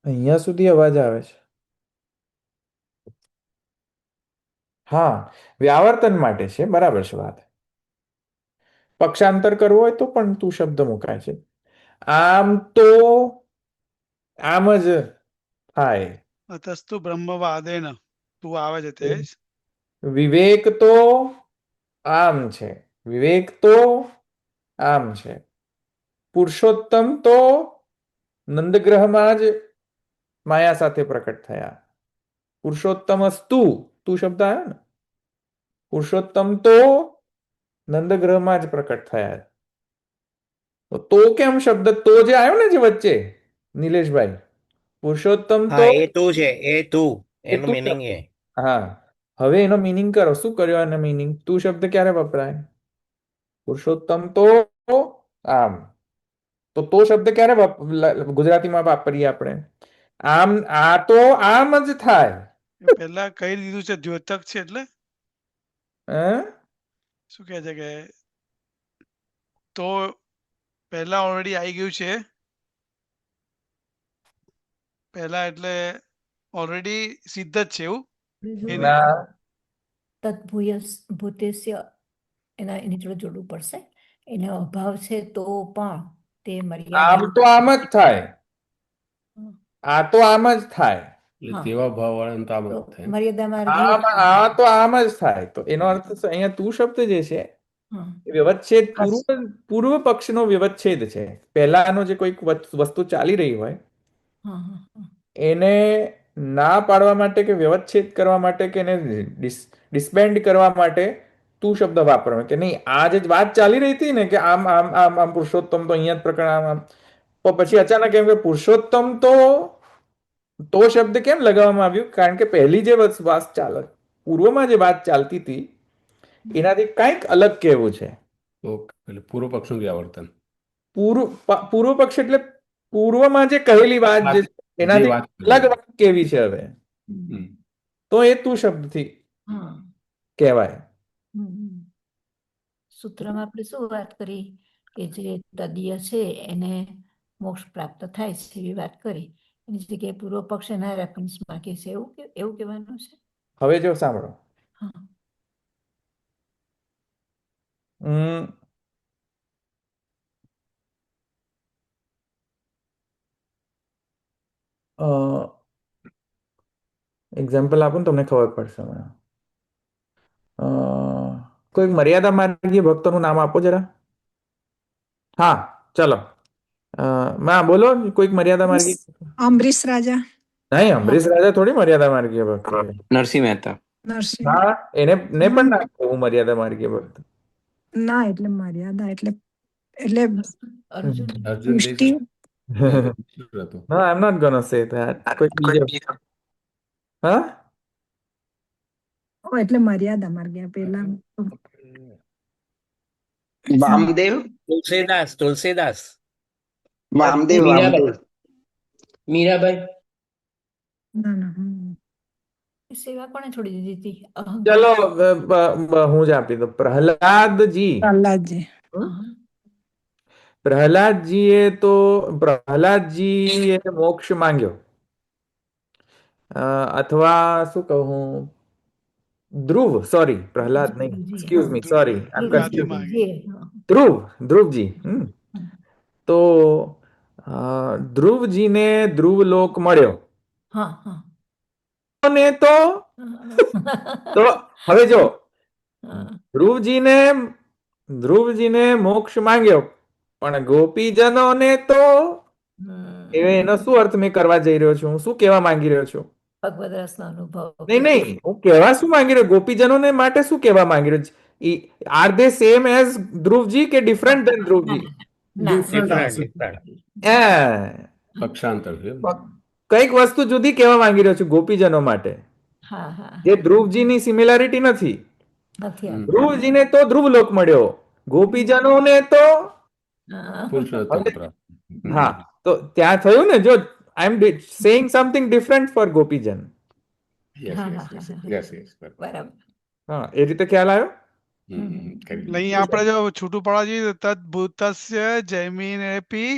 Speaker 1: અહીંયા સુધી અવાજ આવે છે. હા, વ્યાવર્તન માટે છે, બરાબર છે વાત. પક્ષાંતર કરવો હોય તો પણ તું શબ્દ મુકાય છે. આમ તો આમ જ થાય.
Speaker 4: અતસ્તુ બ્રહ્મવાદેન તું આવે છે તે જ.
Speaker 1: વિવેક તો આમ છે, વિવેક તો આમ છે. પુરુષોત્તમ તો નંદગ્રહમાં જ માયા સાથે પ્રકટ થયા. પુરુષોત્તમસ્તુ તું શબ્દ આવ્યો ને, પુરુષોત્તમ તો નંદગ્રહમાં જ પ્રકટ થયા. તો કેમ શબ્દ તો જે આવ્યો ને જે વચ્ચે, નિલેશભાઈ, પુરુષોત્તમ તો
Speaker 5: હા એ તું છે, એ તું,
Speaker 1: એ
Speaker 5: એનું
Speaker 1: તું
Speaker 5: મિનિંગ
Speaker 1: શબ્દ.
Speaker 5: એ.
Speaker 1: હા, હવે એનો મિનિંગ કરો. શું કર્યો એનો મિનિંગ? તું શબ્દ ક્યારે વપરાય? પુરુષોત્તમ તો આમ. તો શબ્દ ક્યારે ગુજરાતીમાં વાપરીએ આપણે? આમ, આ તો આમ જ થાય.
Speaker 4: પહેલા કહી દીધું છે દ્યોતક છે એટલે
Speaker 1: હે?
Speaker 4: શું કહે છે કે તો પહેલા ઓલરેડી આવી ગયું છે. પહેલા એટલે ઓલરેડી સિદ્ધ જ છે એવું.
Speaker 3: બીજું
Speaker 4: એને
Speaker 1: ના,
Speaker 3: તત્ભૂય ભૂતેસ્ય એની જોડે જોડવું પડશે. એનો અભાવ છે તો પણ તે
Speaker 1: આમ
Speaker 3: મર્યાદા.
Speaker 1: તો આમ જ થાય.
Speaker 3: હમ.
Speaker 1: આ તો આમ જ થાય.
Speaker 2: એટલે
Speaker 3: હા.
Speaker 2: તેવા ભાવ વાળા તો આમ
Speaker 3: તો
Speaker 2: જ થાય.
Speaker 3: મર્યાદામાં
Speaker 1: આ તો આમ જ થાય. તો એનો અર્થ શું? અહીંયા તું શબ્દ જે છે
Speaker 3: હા
Speaker 1: એ વ્યવચ્છેદ પૂર્વ પક્ષનો વ્યવચ્છેદ છે. પહેલાનો જે કોઈક વસ્તુ ચાલી રહી હોય
Speaker 3: હા હા હા
Speaker 1: એને ના પાડવા માટે કે વ્યવચ્છેદ કરવા માટે કે એને ડિસબેન્ડ કરવા માટે તું શબ્દ વાપરવાનો કે નહીં. આ જે વાત ચાલી રહી હતી ને કે આમ આમ આમ આમ પુરુષોત્તમ તો અહીંયા જ પ્રકરણ આમ આમ, તો પછી અચાનક એમ કે પુરુષોત્તમ તો શબ્દ કેમ લગાવવામાં આવ્યું? કારણ કે પહેલી જે વાત પૂર્વમાં જે વાત ચાલતી હતી એનાથી કંઈક અલગ કહેવું છે.
Speaker 2: ઓકે, એટલે પૂર્વ પક્ષનું વ્યાવર્તન.
Speaker 1: પૂર્વ પક્ષ એટલે પૂર્વમાં જે કહેલી વાત જે છે,
Speaker 2: જે
Speaker 1: એનાથી
Speaker 2: વાત
Speaker 1: અલગ
Speaker 2: કરી.
Speaker 1: વાત કેવી છે હવે,
Speaker 2: હમ.
Speaker 1: તો એ તું શબ્દથી
Speaker 3: હા
Speaker 1: કહેવાય.
Speaker 3: હમ. સૂત્રમાં આપણે શું વાત કરી કે જે તદીય છે એને મોક્ષ પ્રાપ્ત થાય છે એવી વાત કરી. એની જગ્યાએ પૂર્વ પક્ષ એના રેફરન્સમાં કે છે એવું કહેવાનું છે.
Speaker 1: હવે જો સાંભળો.
Speaker 3: હા
Speaker 1: હમ એક્ઝામ્પલ આપો ને તમને ખબર પડશે મને. કોઈક મર્યાદા માર્ગીય ભક્તોનું નામ આપો જરા. હા, ચલો. બોલો કોઈક મર્યાદા માર્ગી.
Speaker 8: અમરીશ રાજા.
Speaker 1: નહીં, અમરીશ રાજા થોડી મર્યાદા માર્ગીય ભક્ત છે.
Speaker 9: નરસિંહ મહેતા.
Speaker 8: નરસિંહ.
Speaker 1: હા, એને પણ
Speaker 8: હમ.
Speaker 1: ના કહું મર્યાદા માર્ગીય ભક્ત.
Speaker 8: ના એટલે મર્યાદા એટલે એટલે
Speaker 3: અર્જુન
Speaker 2: અર્જુન
Speaker 8: પુષ્ટિ.
Speaker 2: શું હતું?
Speaker 1: No, I'm not gonna say that. કોઈક બીજો. હા,
Speaker 8: એટલે મર્યાદા માર્ગે પેલા
Speaker 9: વામદેવ.
Speaker 5: તુલસીદાસ, તુલસીદાસ.
Speaker 9: વામદેવ
Speaker 10: મીરાબાઈ.
Speaker 9: વામદેવ.
Speaker 10: મીરાબાઈ.
Speaker 8: ના ના
Speaker 3: સેવા કોણે છોડી દીધી હતી?
Speaker 1: ચલો
Speaker 3: અહંકાર.
Speaker 1: હું જ આપી દઉં. પ્રહલાદજી.
Speaker 8: પ્રહલાદજી.
Speaker 3: હા.
Speaker 1: પ્રહલાદજીએ મોક્ષ માંગ્યો. અથવા શું કહું, સોરી, પ્રહલાદ નહીં,
Speaker 3: ધ્રુવજી,
Speaker 1: એક્સક્યુઝ મી, સોરી, આઈ એમ
Speaker 4: પ્રહલાદે
Speaker 1: કન્ફ્યુઝ.
Speaker 4: માગી.
Speaker 3: હા.
Speaker 1: ધ્રુવજી. તો ધ્રુવજીને ધ્રુવલોક મળ્યો.
Speaker 3: હા હા
Speaker 1: ને તો હવે જો
Speaker 3: હા.
Speaker 1: ધ્રુવજીને મોક્ષ માંગ્યો, પણ ગોપીજનોને તો એનો શું અર્થ મેં કરવા જઈ રહ્યો છું? હું શું કહેવા માંગી રહ્યો છું?
Speaker 3: ભગવદ રસનો અનુભવ.
Speaker 1: નહીં, હું કહેવા શું માંગી રહ્યો? ગોપીજનોને માટે શું કહેવા માંગી રહ્યો? આર દે સેમ એઝ ધ્રુવજી કે ડિફરન્ટ દેન ધ્રુવજી?
Speaker 3: ના
Speaker 5: ડિફરન્ટ ડિફરન્ટ.
Speaker 1: હા,
Speaker 2: પક્ષાંતર છે એમ.
Speaker 1: કઈક વસ્તુ જુદી કહેવા માંગી રહ્યો છું ગોપીજનો માટે.
Speaker 3: હા હા
Speaker 1: જે
Speaker 3: હા
Speaker 1: ધ્રુવજીની સિમિલારિટી નથી.
Speaker 3: નથી
Speaker 2: હમ.
Speaker 3: આવતી.
Speaker 1: ધ્રુવજીને તો ધ્રુવલોક મળ્યો, ગોપીજનોને તો
Speaker 3: હા
Speaker 2: પુરુષોત્તમ પ્રાપ્ત.
Speaker 1: હા, તો ત્યાં થયું ને, જો I am saying something different for ગોપીજન.
Speaker 2: યસ
Speaker 3: હા
Speaker 2: યસ
Speaker 3: હા
Speaker 2: યસ
Speaker 3: હા હા.
Speaker 2: યસ યસ
Speaker 3: બરાબર.
Speaker 1: હા, એ રીતે ખ્યાલ આવ્યો.
Speaker 4: એટલે અહીંયા આપણે જો છૂટું પાડવા જઈએ તો તદ્ભૂતસ્ય જૈમિનેપી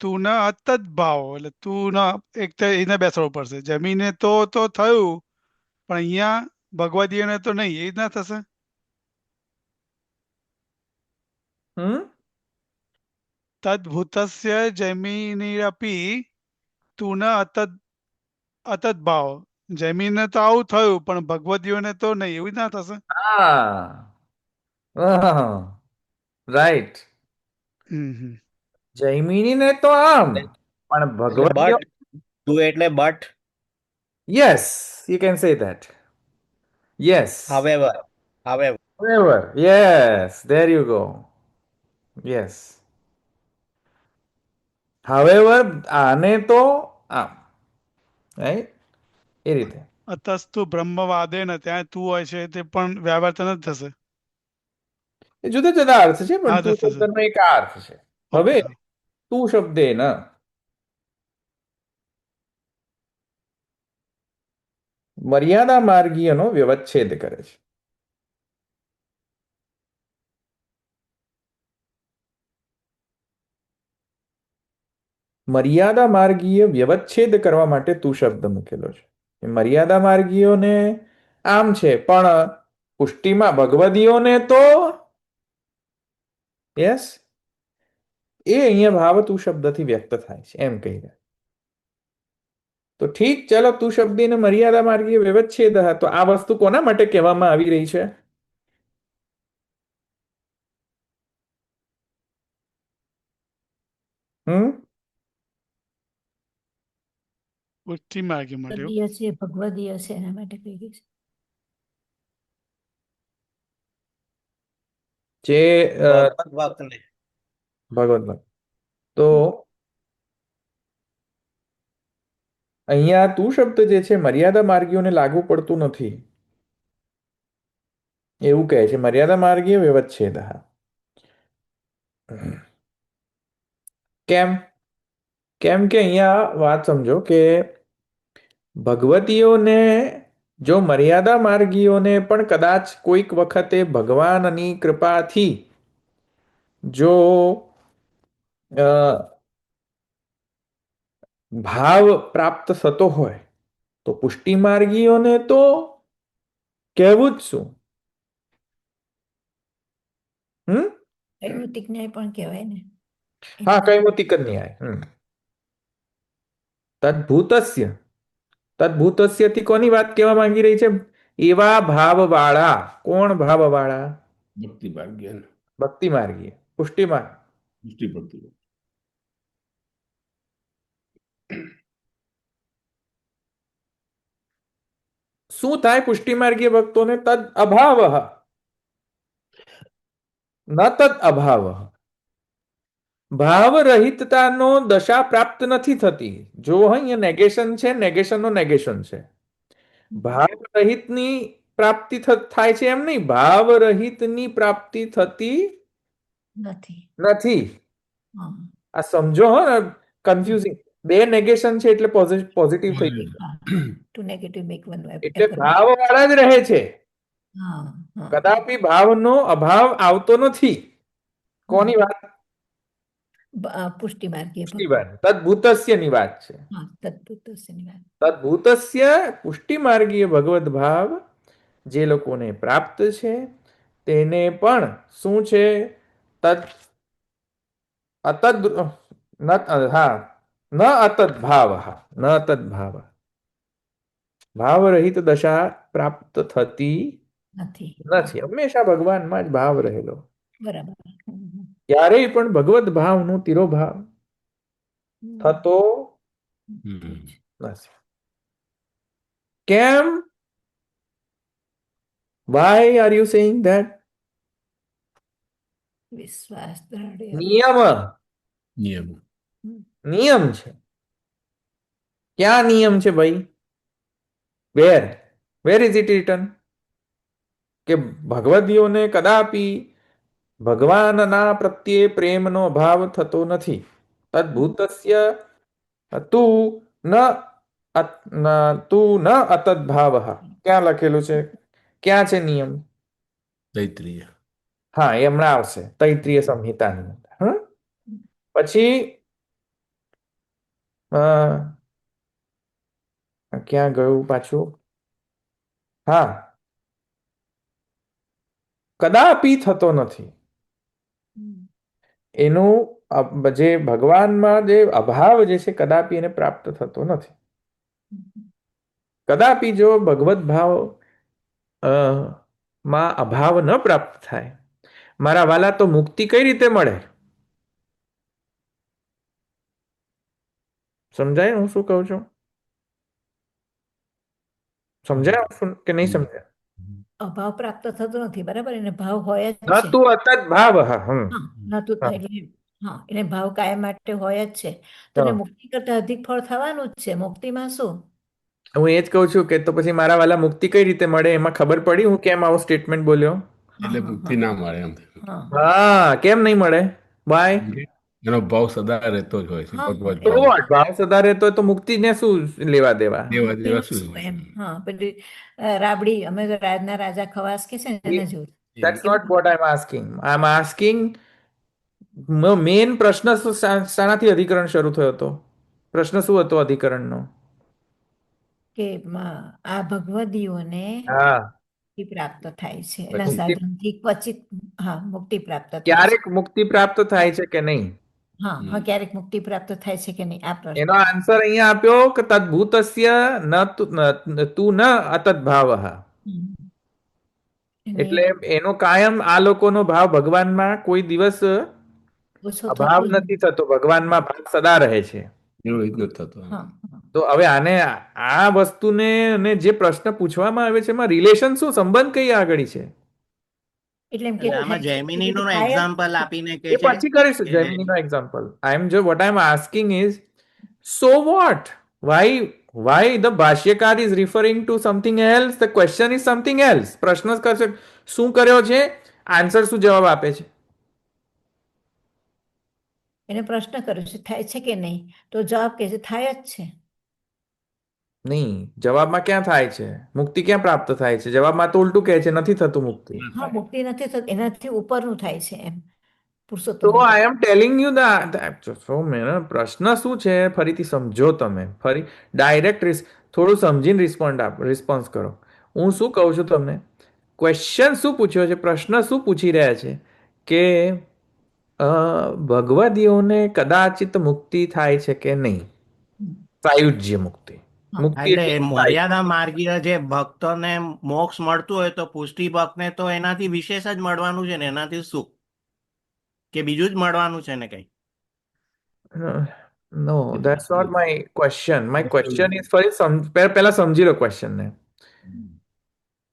Speaker 4: તું ન અતદ ભાવ, એટલે તું ન એક તો એને બેસવું પડશે. જમીને તો થયું, પણ અહીંયા ભગવદીયને તો નહીં, એ જ ના થશે.
Speaker 1: હમ
Speaker 4: તદ્ભૂતસ્ય જૈમિનીરપી તું ન અતદ ભાવ. જમીને તો આવું થયું, પણ ભગવદીઓને તો નહીં, એવું જ ના થશે.
Speaker 1: હા, રાઈટ.
Speaker 4: હમ.
Speaker 1: જૈમિનીને તો આમ, પણ
Speaker 5: એટલે
Speaker 1: ભગવદીઓ,
Speaker 5: બટ, તું એટલે but,
Speaker 1: yes, you can say that. Yes,
Speaker 5: however, however.
Speaker 1: however, yes, there you go. Yes. However, આને તો આમ, રાઈટ, એ રીતે.
Speaker 4: અતસ્તુ બ્રહ્મવાદે ને ત્યાં તું હોય છે તે પણ વ્યવહાર નથી થશે.
Speaker 1: એ જુદા જુદા અર્થ છે, પણ
Speaker 4: હા,
Speaker 1: તું
Speaker 4: થશે.
Speaker 1: શબ્દનો એક આ અર્થ છે. હવે
Speaker 4: ઓકે.
Speaker 1: તું શબ્દેન મર્યાદા માર્ગીયનો વ્યવચ્છેદ કરે છે. મર્યાદા માર્ગીય વ્યવચ્છેદ કરવા માટે તું શબ્દ મૂકેલો છે. એ મર્યાદા માર્ગીયોને આમ છે, પણ પુષ્ટિમાં ભગવદીઓને તો યસ, એ અહીંયા ભાવ તું શબ્દથી વ્યક્ત થાય છે, એમ કહી રહ્યા. તો ઠીક, ચાલો, તું શબ્દીને મર્યાદા માર્ગીય વ્યવચ્છેદ, તો આ વસ્તુ કોના માટે કહેવામાં આવી રહી છે? હમ
Speaker 4: પુષ્ટિ માર્ગી માટે.
Speaker 3: ભગવદીય છે, ભગવદીય છે, એના માટે કહી ગઈ છે.
Speaker 1: જે
Speaker 5: ભગવત ભક્તને.
Speaker 1: ભગવદ ભક્ત. તો અહીંયા તું શબ્દ જે છે મર્યાદા માર્ગીઓને લાગુ પડતું નથી, એવું કહે છે. મર્યાદા માર્ગીય વ્યવચ્છેદ. કેમ? કેમ કે અહીંયા વાત સમજો કે ભગવતીઓને, જો મર્યાદા માર્ગીઓને પણ કદાચ કોઈક વખતે ભગવાનની કૃપાથી જો ભાવ પ્રાપ્ત થતો હોય, તો પુષ્ટિ માર્ગીઓને તો કહેવું જ શું.
Speaker 3: કૈમુતિક ન્યાય પણ કહેવાય ને.
Speaker 1: હા, કૈમુતિક ન્યાય. તદ્ભૂતસ્ય, તદ્ભૂતસ્યથી કોની વાત કહેવા માંગી રહી છે? એવા ભાવવાળા. કોણ ભાવવાળા?
Speaker 2: ભક્તિ ભાગ્ય
Speaker 1: ભક્તિ માર્ગીય, પુષ્ટિ માર્ગ.
Speaker 2: પુષ્ટિ ભક્તિ.
Speaker 1: શું થાય પુષ્ટિ માર્ગીય ભક્તોને? તદ અભાવ, ન તદ અભાવ. ભાવ રહિતતાનો દશા પ્રાપ્ત નથી થતી. જો અહીંયા નેગેશન છે, નેગેશનનો નેગેશન છે. ભાવ રહિતની પ્રાપ્તિ થાય છે એમ નહીં, ભાવ રહિતની પ્રાપ્તિ થતી નથી.
Speaker 3: હા.
Speaker 1: આ સમજો, હો, કન્ફ્યુઝિંગ. બે નેગેશન છે એટલે પોઝિટિવ થઈ ગયું.
Speaker 3: ટુ નેગેટિવ મેક વન
Speaker 1: એટલે ભાવ વાળા જ રહે છે,
Speaker 3: હા હા.
Speaker 1: કદાપી ભાવનો અભાવ આવતો નથી. કોની વાત?
Speaker 3: પુષ્ટિ માર્ગીય
Speaker 1: પુષ્ટિ વાત, તદ્ભૂતસ્યની વાત છે.
Speaker 3: હા, તદ્ભૂતસ્યની વાત.
Speaker 1: તદ્ભૂતસ્ય પુષ્ટિ માર્ગીય ભગવદ ભાવ જે લોકોને પ્રાપ્ત છે, તેને પણ શું છે? તદ અતદ હા, ન અતદ ભાવ, ન અતદ ભાવ. ભાવ રહિત દશા પ્રાપ્ત થતી નથી. હંમેશા ભગવાનમાં જ ભાવ રહેલો.
Speaker 3: બરાબર.
Speaker 1: ક્યારેય પણ ભગવદ ભાવનો તિરોભાવ થતો નથી. કેમ? Why are you saying that?
Speaker 3: વિશ્વાસ દ્રઢ.
Speaker 1: નિયમ,
Speaker 2: નિયમ.
Speaker 1: નિયમ છે. ક્યાં નિયમ છે ભાઈ? Where? Where is it written? કે ભગવદીઓને કદાપી ભગવાનના પ્રત્યે પ્રેમનો અભાવ થતો નથી. તદ્ભૂતસ્ય તું ન તું ન અતદ્ભાવ. ક્યાં લખેલું છે? ક્યાં છે નિયમ?
Speaker 2: તૈત્રીય.
Speaker 1: હા, એ હમણાં આવશે તૈત્રીય સંહિતાની અંદર. પછી ક્યાં ગયું પાછું? હા, કદાપી થતો નથી. એનું જે ભગવાનમાં જે અભાવ જે છે કદાપી એને પ્રાપ્ત થતો નથી. કદાપી જો ભગવત ભાવ માં અભાવ ન પ્રાપ્ત થાય, મારા વાલા, તો મુક્તિ કઈ રીતે મળે? સમજાય હું શું કહું છું? સમજાય કે નહીં સમજાય?
Speaker 3: અભાવ પ્રાપ્ત થતો નથી, બરાબર, એને ભાવ હોય જ
Speaker 1: ન
Speaker 3: છે.
Speaker 1: તું અતત ભાવ.
Speaker 3: નતું એટલે હા, એને ભાવ કાયમ માટે હોય જ છે. તો એને મુક્તિ કરતા અધિક ફળ થવાનું જ છે. મુક્તિમાં શું?
Speaker 1: હું એ જ કહું છું કે તો પછી મારા વાલા મુક્તિ કઈ રીતે મળે? એમાં ખબર પડી હું કેમ આવો સ્ટેટમેન્ટ બોલ્યો?
Speaker 2: એટલે મુક્તિ ના મળે એમ.
Speaker 1: હા, કેમ નહીં મળે? બાય
Speaker 2: એનો ભાવ સદા રહેતો જ હોય છે. ભગવત
Speaker 1: તો
Speaker 2: ભાવ
Speaker 1: ભાવ સદા રહેતો હોય તો મુક્તિને શું લેવા દેવા?
Speaker 2: દેવા દેવા
Speaker 3: શું
Speaker 2: શું?
Speaker 3: એમ? હા, પેલી રાબડી, અમે તો રાજના રાજા ખવાસ કે છે ને એને જોયું.
Speaker 1: That's not what I'm asking. I'm asking man પ્રશ્ન શાનાથી અધિકરણ શરૂ થયો હતો? પ્રશ્ન શું હતો અધિકરણનો?
Speaker 3: કે આ ભગવદીઓને
Speaker 1: હા,
Speaker 3: મુક્તિ પ્રાપ્ત થાય છે એના
Speaker 1: મુક્તિ
Speaker 3: સાધનથી ક્વચિત. હા, મુક્તિ પ્રાપ્ત થાય છે.
Speaker 1: ક્યારેક મુક્તિ પ્રાપ્ત થાય છે કે નહીં?
Speaker 3: હા હા, ક્યારેક મુક્તિ પ્રાપ્ત થાય છે કે નહીં, આ પ્રશ્ન.
Speaker 1: એનો આન્સર અહીંયા આપ્યો કે તદ્ભૂતસ્ય તું ન અતદ્ભાવ. એટલે એનો કાયમ આ લોકોનો ભાવ ભગવાનમાં કોઈ દિવસ અભાવ નથી થતો. ભગવાનમાં ભાવ સદા રહે છે.
Speaker 2: એનો જ નથી થતો.
Speaker 1: તો હવે આને આ વસ્તુને અને જે પ્રશ્ન પૂછવામાં આવે છે એમાં રિલેશન શું, સંબંધ કઈ આગળ છે?
Speaker 3: એટલે એમ કે
Speaker 5: આમાં જૈમિનીનું એક્ઝામ્પલ આપીને કે
Speaker 1: એ
Speaker 5: છે
Speaker 1: પછી કરીશું
Speaker 5: કે
Speaker 1: જૈમિનીનો example. what I'm asking is, so what? Why the ભાષ્યકાર is referring to something else? The question is something else. પ્રશ્ન કરશે શું કર્યો છે, આન્સર શું જવાબ આપે છે?
Speaker 3: એને પ્રશ્ન કર્યો છે થાય છે કે નહીં, તો જવાબ કે છે થાય જ છે.
Speaker 1: નહીં, જવાબમાં ક્યાં થાય છે? મુક્તિ ક્યાં પ્રાપ્ત થાય છે? જવાબમાં તો ઉલટું કહે છે નથી થતું મુક્તિ.
Speaker 3: હા, મુક્તિ નથી થતી, એનાથી ઉપરનું થાય છે એમ.
Speaker 1: તો આઈ એમ ટેલિંગ યુ પ્રશ્ન શું છે ફરીથી સમજો તમે. ફરી ડાયરેક્ટ થોડું સમજીને રિસ્પોન્સ કરો. હું શું કહું છું તમને? ક્વેશ્ચન શું પૂછ્યો છે? પ્રશ્ન શું પૂછી રહ્યા છે? કે ભગવદીઓને કદાચિત મુક્તિ થાય છે કે નહીં? સાયુજ્ય મુક્તિ. મુક્તિ
Speaker 5: એટલે મર્યાદા માર્ગીય જે ભક્તોને મોક્ષ મળતું હોય તો પુષ્ટિ ભક્તને તો એનાથી વિશેષ જ મળવાનું છે ને, એનાથી શું કે બીજું જ મળવાનું છે ને કઈ?
Speaker 1: No, that's not my question. My question is પહેલા સમજી લો ક્વેશ્ચન ને.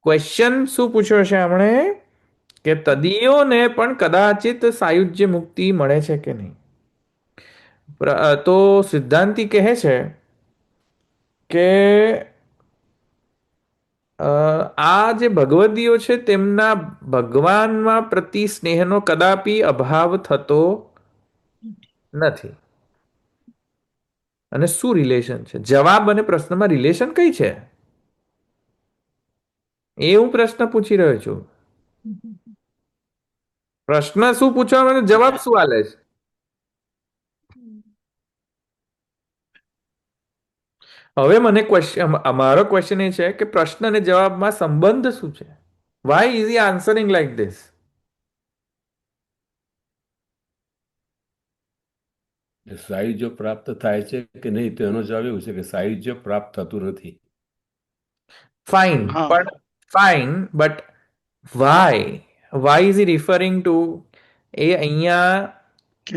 Speaker 1: ક્વેશ્ચન શું પૂછ્યો છે આપણે? કે તદીયોને પણ કદાચિત સાયુજ્ય મુક્તિ મળે છે કે નહીં? તો સિદ્ધાંતી કહે છે કે આ જે ભગવદીઓ છે તેમના ભગવાનમાં પ્રતિ સ્નેહનો કદાપી અભાવ થતો નથી. અને શું રિલેશન છે? જવાબ અને પ્રશ્નમાં રિલેશન કઈ છે એ હું પ્રશ્ન પૂછી રહ્યો છું. પ્રશ્ન શું પૂછવાનો, જવાબ શું આલે છે? હવે મને મારો ક્વેશ્ચન એ છે કે પ્રશ્ન અને જવાબમાં સંબંધ શું છે? Why is he answering like this?
Speaker 2: સાયુજ્ય પ્રાપ્ત થાય છે કે નહીં, તો એનો જવાબ એવું છે કે સાયુજ્ય પ્રાપ્ત થતું નથી.
Speaker 1: Fine, but why is he referring to? એ અહીંયા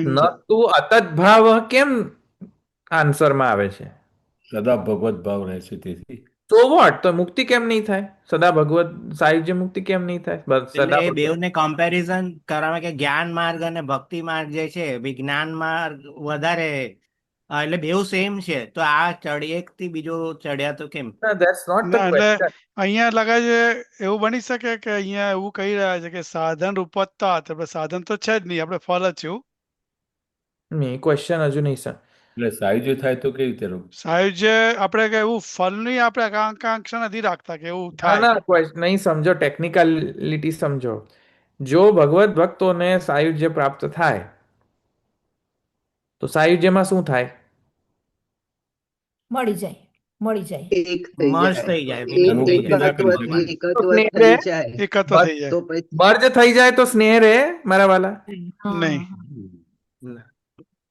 Speaker 1: ન તું અતદ્ભાવ કેમ આન્સરમાં આવે છે?
Speaker 2: સદા ભગવત ભાવ રહે છે તેથી.
Speaker 1: તો વોટ? તો મુક્તિ કેમ નહીં થાય? સદા ભગવત સાયુજ્ય મુક્તિ કેમ નહીં થાય?
Speaker 5: એટલે એ બેવને કમ્પેરિઝન કરાવે કે જ્ઞાન માર્ગ અને ભક્તિ માર્ગ જે છે, વિજ્ઞાન માર્ગ વધારે એટલે બેઉ સેમ છે તો આ ચડ્યા થી બીજો ચડ્યા તો કેમ?
Speaker 1: That's not the
Speaker 4: ના એટલે
Speaker 1: question.
Speaker 4: અહીંયા લાગે છે એવું બની શકે કે અહીંયા એવું કહી રહ્યા છે કે સાધન રૂપત્તા એટલે સાધન તો છે જ નહીં, આપણે ફળ જ છે એવું.
Speaker 1: નહીં, ક્વેશ્ચન હજુ નહીં સર.
Speaker 2: એટલે સાયુજ્ય થાય તો કેવી રીતે રોક?
Speaker 4: સાયુજ્ય આપણે કે એવું ફળની આપણે આકાંક્ષા નથી રાખતા કે એવું
Speaker 1: ના
Speaker 4: થાય.
Speaker 1: ના question નહીં સમજો, ટેકનિકાલિટી સમજો. જો ભગવત ભક્તોને સાયુજ્ય પ્રાપ્ત થાય તો સાયુજ્યમાં શું થાય?
Speaker 3: મળી જાય
Speaker 9: એક થઈ
Speaker 5: મર્જ
Speaker 9: જાય,
Speaker 5: થઈ જાય,
Speaker 9: એક
Speaker 5: વિલીન થઈ જાય
Speaker 9: એકત્વથી
Speaker 5: ભગવાનમાં.
Speaker 1: તો
Speaker 9: એકત્વ
Speaker 1: સ્નેહ
Speaker 9: થઈ
Speaker 1: રહે?
Speaker 9: જાય,
Speaker 4: એકત્વ થઈ જાય.
Speaker 9: તો પછી
Speaker 1: મર્જ થઈ જાય તો સ્નેહ રહે મારા વાલા?
Speaker 3: હા
Speaker 4: નહીં.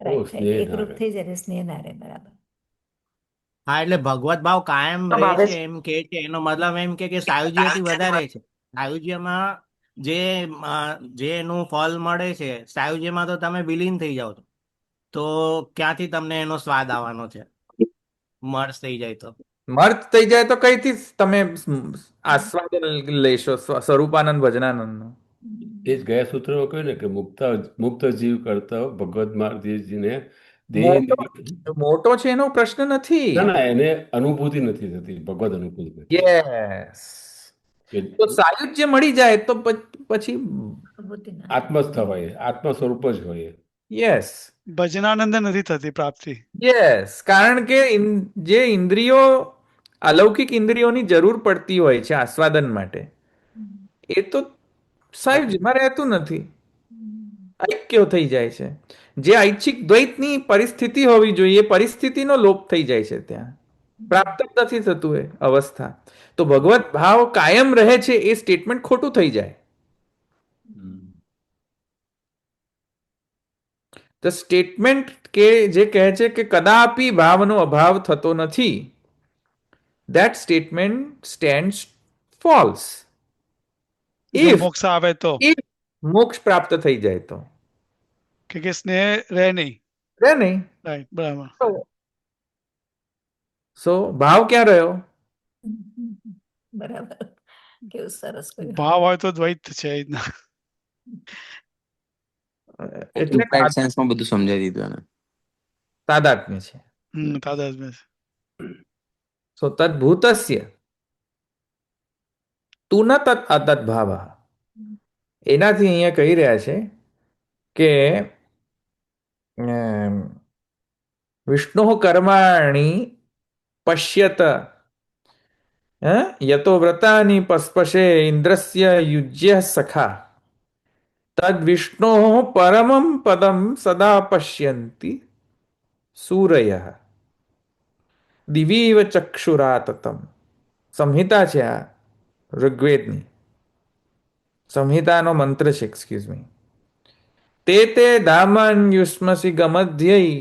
Speaker 2: ઓ
Speaker 3: રાઈટ
Speaker 2: સ્નેહ ના
Speaker 3: એકરૂપ
Speaker 2: રહે.
Speaker 3: થઈ જાય એટલે સ્નેહ ના રહે, બરાબર.
Speaker 5: હા એટલે ભગવત ભાવ કાયમ રહે
Speaker 6: ભાવેશ
Speaker 5: છે એમ કે છે, એનો મતલબ એમ કે સાયુજ્યથી વધારે છે. સાયુજ્યમાં જે જે એનું ફળ મળે છે, સાયુજ્યમાં તો તમે વિલીન થઈ જાઓ છો. તો ક્યાંથી તમને એનો સ્વાદ આવવાનો છે મર્જ થઈ જાય તો?
Speaker 1: મર્જ થઈ જાય તો કઈથી તમે આસ્વાદન લેશો સ્વરૂપાનંદ ભજનાનંદનો?
Speaker 2: એ જ ગયા સૂત્રમાં કહ્યું ને કે મુક્ત જીવ કરતા ભગવત માર્ગજીને
Speaker 1: મોટો
Speaker 2: દેહ
Speaker 1: મોટો છે એનો પ્રશ્ન નથી.
Speaker 2: ના ના એને અનુભૂતિ નથી થતી, ભગવત અનુભૂતિ નથી.
Speaker 1: યસ.
Speaker 2: કે
Speaker 1: તો સાયુજ્ય મળી જાય તો પછી
Speaker 3: અનુભૂતિ ના
Speaker 2: આત્મસ્થ હોય, આત્મ સ્વરૂપ જ હોય.
Speaker 1: યસ
Speaker 4: ભજનાનંદ નથી થતી પ્રાપ્તિ.
Speaker 1: યસ, કારણ કે જે ઇન્દ્રિયો અલૌકિક ઇન્દ્રિયોની જરૂર પડતી હોય છે આસ્વાદન માટે, એ તો સાયુજ્યમાં રહેતું નથી, ઐક્ય થઈ જાય છે. જે ઐચ્છિક દ્વૈતની પરિસ્થિતિ હોવી જોઈએ, પરિસ્થિતિનો લોપ થઈ જાય છે, ત્યાં પ્રાપ્ત જ નથી થતું એ અવસ્થા. તો ભગવત ભાવ કાયમ રહે છે એ સ્ટેટમેન્ટ ખોટું થઈ જાય. ધ સ્ટેટમેન્ટ કે જે કહે છે કે કદાપી ભાવનો અભાવ થતો નથી, that statement stands false.
Speaker 4: જો
Speaker 1: If
Speaker 4: મોક્ષ આવે તો
Speaker 1: if મોક્ષ પ્રાપ્ત થઈ જાય તો
Speaker 4: કે સ્નેહ રહે નહીં.
Speaker 1: રહે નહીં.
Speaker 4: રાઈટ, બરાબર.
Speaker 1: સો ભાવ ક્યાં રહ્યો?
Speaker 3: બરાબર, કેવું સરસ કહ્યું.
Speaker 4: ભાવ હોય તો દ્વૈત છે જ ના.
Speaker 1: એટલે
Speaker 9: ઇમ્પ્લાઇડ સેન્સમાં બધું સમજાવી દીધું એને.
Speaker 1: તાદાત્મ્ય છે.
Speaker 4: તાદાત્મ્ય છે.
Speaker 1: સો તદ્ભૂતસ્ય તું ન તદ અતદ ભાવ. એનાથી અહીંયા કહી રહ્યા છે કે વિષ્ણુ કર્માણી પશ્યત યતો વ્રતાની પસ્પશે ઇન્દ્રસ્ય યુજ્ય સખા તદ વિષ્ણો પરમમ પદમ સદા પશ્યંતિ સૂરય દિવીવ ચક્ષુરાતતમ. સંહિતા છે આ, ઋગ્વેદની સંહિતાનો મંત્ર છે, એક્સક્યુઝ મી. તે તે ધામન્યુષ્મસી ગમધ્યૈ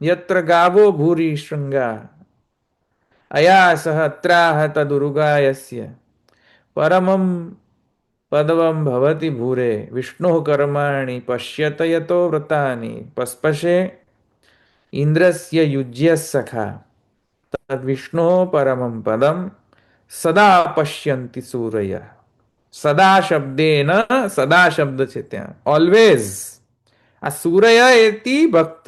Speaker 1: યત્ર ગાવો ભૂરી શૃંગા અયા સહત્રાહ તદુરુગાયસ્ય પરમમ પદવમ ભવતિ ભૂરે વિષ્ણુ કર્માણિ પશ્યત યતો વ્રતાની પસ્પશે ઇન્દ્રસ્ય યુજ્ય સખા તદ વિષ્ણુ પરમમ પદમ સદા પશ્યંતિ સૂરય. સદા શબ્દેન, સદા શબ્દ છે ત્યાં, ઓલવેઝ. આ સૂર્ય એતી ભક્ત,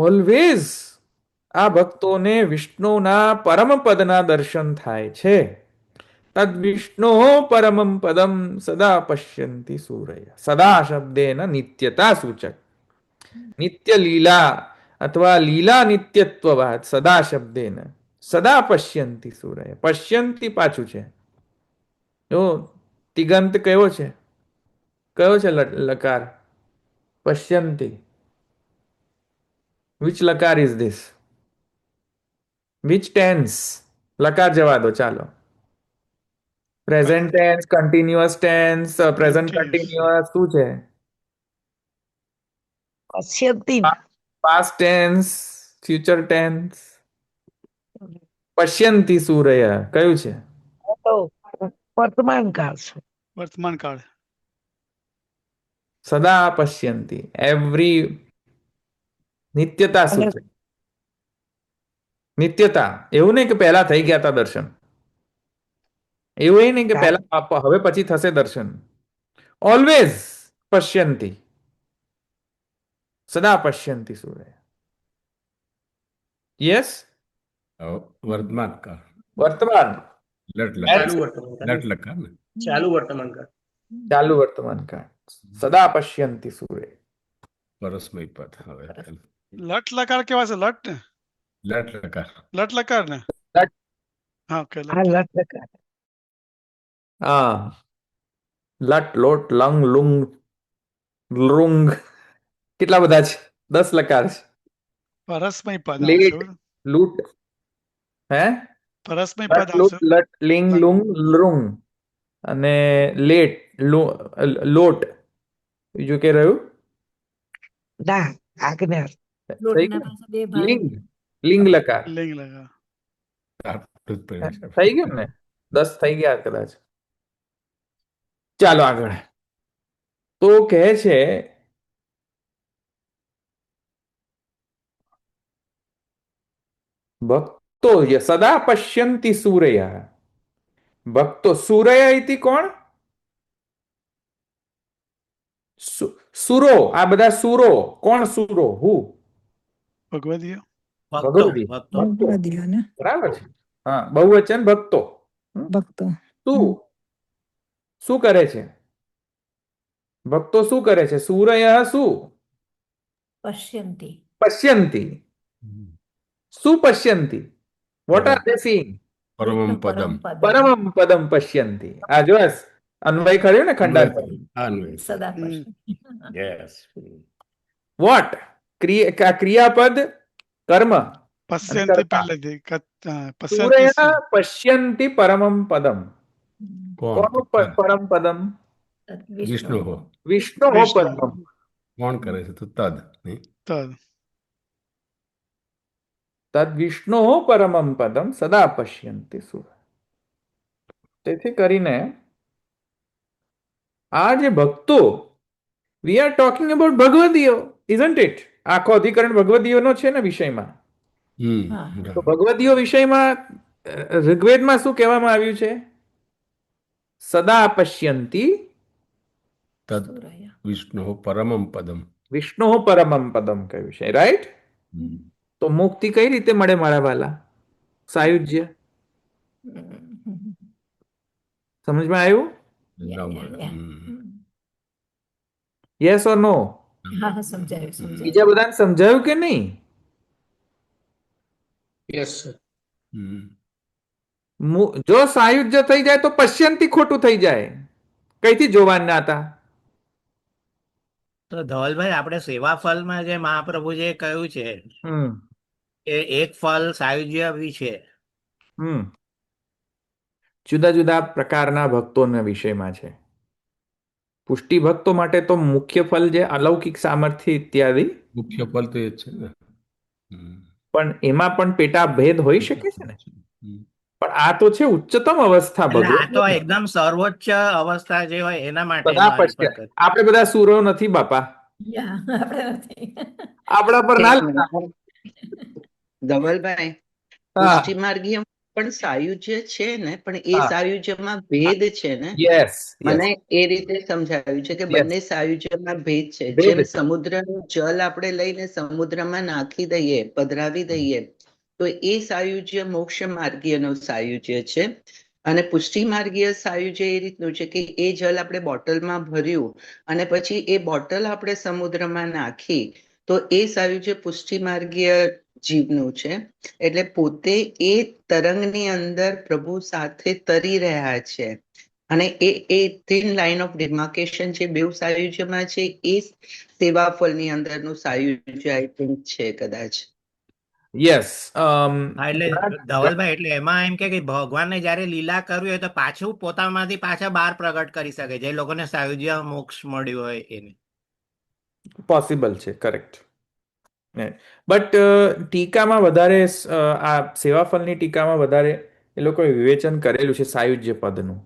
Speaker 1: ઓલવેઝ આ ભક્તોને વિષ્ણુના પરમ પદના દર્શન થાય છે. તદ વિષ્ણુ પરમમ પદમ સદા પશ્યંતિ સૂરય. સદા શબ્દેન નિત્યતા સૂચક, નિત્ય લીલા અથવા લીલા નિત્યત્વવાદ સદા શબ્દેન સદા પશ્યંતિ સૂરય. પશ્યંતિ પાછું છે, જો તિગંત કયો છે, કયો છે લકાર? પશ્યંતિ. વિચ લકાર ઇઝ ધીસ? Which tense? લકાર જવા દો, ચાલો. Present tense, continuous tense, present continuous શું છે?
Speaker 6: પશ્યંતિ
Speaker 1: પાસ્ટ ટેન્સ, ફ્યુચર ટેન્સ. પશ્યંતિ સૂરય કયું છે?
Speaker 6: તો વર્તમાન કાળ છે.
Speaker 4: વર્તમાન કાળ.
Speaker 1: સદા પશ્યંતિ, એવરી નિત્યતા
Speaker 6: અને
Speaker 1: સૂચક. નિત્યતા, એવું નહીં કે પહેલા થઈ ગયા હતા દર્શન, એવું એ નહીં કે પહેલા હવે પછી થશે દર્શન. ઓલવેઝ પશ્યંતિ. સદા પશ્યંતી સૂર્ય. યસ,
Speaker 2: વર્તમાન કાળ.
Speaker 1: વર્તમાન.
Speaker 2: લટ
Speaker 10: ચાલુ
Speaker 2: લકાર.
Speaker 10: વર્તમાન કાળ.
Speaker 2: લટ લકાર ને.
Speaker 10: ચાલુ વર્તમાન કાળ.
Speaker 1: ચાલુ વર્તમાન કાળ. સદા પશ્યંતી સૂર્ય.
Speaker 2: પરસ્મય પદ. હવે
Speaker 4: લટ લકાર કેવા છે? લટ ને
Speaker 2: લટ લકાર.
Speaker 4: લટ લકાર ને
Speaker 1: લટ.
Speaker 4: હા ઓકે
Speaker 6: હા
Speaker 4: લટ.
Speaker 6: લટ લકાર.
Speaker 1: હા, લટ લોટ લંગ લુંગ લૃંગ કેટલા બધા છે? 10 લકાર છે.
Speaker 4: પરસ્મય પદ
Speaker 1: લેટ
Speaker 4: આવશે.
Speaker 1: લૂટ, હે
Speaker 4: પરસ્મય
Speaker 1: લટ
Speaker 4: પદ
Speaker 1: લૂટ
Speaker 4: આવશે.
Speaker 1: લટ લિંગ લુંગ લૃંગ અને લેટ લોટ. બીજું કે રહ્યું?
Speaker 6: ના આજ્ઞા.
Speaker 1: થઈ
Speaker 3: લોટના
Speaker 1: ગયું?
Speaker 3: પાસે બે ભાગ.
Speaker 1: લિંગ, લિંગ લકાર
Speaker 4: લિંગ લગા.
Speaker 2: આટલું જ પડ્યું છે.
Speaker 1: થઈ ગયું ને? 10 થઈ ગયા કદાચ. ચાલો આગળ. તો કહે છે ભક્તો સદા પશ્યંતિ સૂર્ય. ભક્તો સૂર્ય ઇતિ કોણ? સુરો. આ બધા સુરો. કોણ સુરો? હું
Speaker 4: ભગવદીય.
Speaker 5: ભક્તો
Speaker 1: ભગવદી.
Speaker 5: ભક્તો
Speaker 8: ભગવદીય ને
Speaker 1: બરાબર છે. હા, બહુવચન ભક્તો.
Speaker 8: ભક્તો.
Speaker 1: શું શું કરે છે? ભક્તો શું કરે છે? સૂર્ય શું
Speaker 3: પશ્યંતી.
Speaker 1: પશ્યંતિ. શું પશ્યંતિ? What are they seeing?
Speaker 2: પરમમ
Speaker 3: વિષ્ણુ
Speaker 2: પદમ.
Speaker 3: પરમ પદમ.
Speaker 1: પરમમ પદમ પશ્યંતિ. આ જો અન્વય કર્યું ને ખંડાર.
Speaker 2: અન્વય.
Speaker 3: સદા
Speaker 4: હમ.
Speaker 3: પશ્યંતી.
Speaker 2: યસ.
Speaker 1: વોટ? ક્રિયાપદ કર્મ.
Speaker 4: પશ્યંતી
Speaker 1: કરતા.
Speaker 4: પહેલેથી પશ્યંતી
Speaker 1: સૂર્ય પશ્યંતિ પરમમ પદમ.
Speaker 2: કોણ?
Speaker 1: કોનું પરમ પદમ?
Speaker 2: વિષ્ણુ હો.
Speaker 1: વિષ્ણુ
Speaker 4: વિષ્ણુ.
Speaker 1: પરમમ.
Speaker 2: કોણ કરે છે? તો તદ નહીં?
Speaker 4: તદ.
Speaker 1: તદ વિષ્ણુ પરમમ પદમ સદા પશ્યંતિ સૂર્ય. તેથી કરીને આ જે ભક્તો, વી આર ટોકિંગ અબાઉટ ભગવદીયો, ઇઝન્ટ ઇટ? આખો અધિકરણ ભગવદીયોનો છે ને વિષયમાં.
Speaker 3: હા.
Speaker 1: તો ભગવદીયો વિષયમાં ઋગ્વેદમાં શું કહેવામાં આવ્યું છે? સદા પશ્યંતિ
Speaker 2: તદ
Speaker 3: સૂર્ય.
Speaker 2: વિષ્ણુ પરમમ પદમ.
Speaker 1: વિષ્ણુ પરમમ પદમ કહ્યું છે, રાઈટ? તો મુક્તિ કઈ રીતે મળે મારા વાલા? સાયુજ્ય. સમજમાં આવ્યું? યસ ઓર નો?
Speaker 3: હા હા સમજાયું સમજાયું.
Speaker 1: બીજા બધાને સમજાયું કે નહીં?
Speaker 10: Yes sir.
Speaker 1: જો સાયુજ્ય થઈ જાય તો પશ્યંતી ખોટું થઈ જાય. કઈથી જોવાના હતા?
Speaker 5: તો ધવલભાઈ આપણે સેવા ફલમાં જે મહાપ્રભુજીએ કહ્યું છે
Speaker 1: હમ
Speaker 5: એ એક ફલ સાયુજ્ય બી છે.
Speaker 1: હમ જુદા જુદા પ્રકારના ભક્તોના વિષયમાં છે. પુષ્ટિ ભક્તો માટે તો મુખ્ય ફલ જે અલૌકિક સામર્થ્ય ઇત્યાદિ,
Speaker 2: મુખ્ય ફલ તો એ જ છે ને.
Speaker 1: પણ એમાં પણ પેટા ભેદ હોઈ શકે છે ને. પણ આ તો છે ઉચ્ચતમ અવસ્થા
Speaker 5: એટલે આ તો
Speaker 1: ભગવાન.
Speaker 5: એકદમ સર્વોચ્ચ અવસ્થા જે હોય એના માટે
Speaker 1: બધા પશ્ય આપણે બધા સૂરો નથી બાપા.
Speaker 3: યા, આપણે નથી.
Speaker 1: આપણા પર ના
Speaker 6: એક
Speaker 1: લેતા.
Speaker 6: મિનિટ. ધવલભાઈ
Speaker 1: હા
Speaker 6: પુષ્ટિ માર્ગીય પણ સાયુજ્ય છે ને, પણ એ
Speaker 1: હા
Speaker 6: સાયુજ્યમાં ભેદ છે ને.
Speaker 1: યસ
Speaker 6: મને એ રીતે સમજાવ્યું છે કે
Speaker 1: યસ
Speaker 6: બંને સાયુજ્યમાં ભેદ છે.
Speaker 1: ભેદ
Speaker 6: જેમ
Speaker 1: છે.
Speaker 6: સમુદ્રનું જલ આપણે લઈને સમુદ્રમાં નાખી દઈએ, પધરાવી દઈએ, તો એ સાયુજ્ય મોક્ષ માર્ગીયનો સાયુજ્ય છે. અને પુષ્ટિ માર્ગીય સાયુજ્ય એ રીતનું છે કે એ જલ આપણે બોટલમાં ભર્યું અને પછી એ બોટલ આપણે સમુદ્રમાં નાખી, તો એ સાયુજ્ય પુષ્ટિ માર્ગીય જીવનું છે. એટલે પોતે એ તરંગની અંદર પ્રભુ સાથે તરી રહ્યા છે. અને એ થિન લાઇન ઓફ ડિમાર્કેશન જે બેઉ સાયુજ્યમાં છે એ સેવા ફળની અંદરનું સાયુજ્ય આઈ થિંક છે કદાચ.
Speaker 1: યસ.
Speaker 5: હા, એટલે ધવલભાઈ એટલે એમાં એમ કે ભગવાનને જયારે લીલા કરવી હોય તો પાછું પોતામાંથી પાછા બહાર પ્રગટ કરી શકે, જે લોકોને સાયુજ્ય મોક્ષ મળ્યું હોય એને.
Speaker 1: પોસિબલ છે, કરેક્ટ. બટ ટીકામાં વધારે આ સેવાફળની ટીકામાં વધારે એ લોકોએ વિવેચન કરેલું છે સાયુજ્ય પદનું.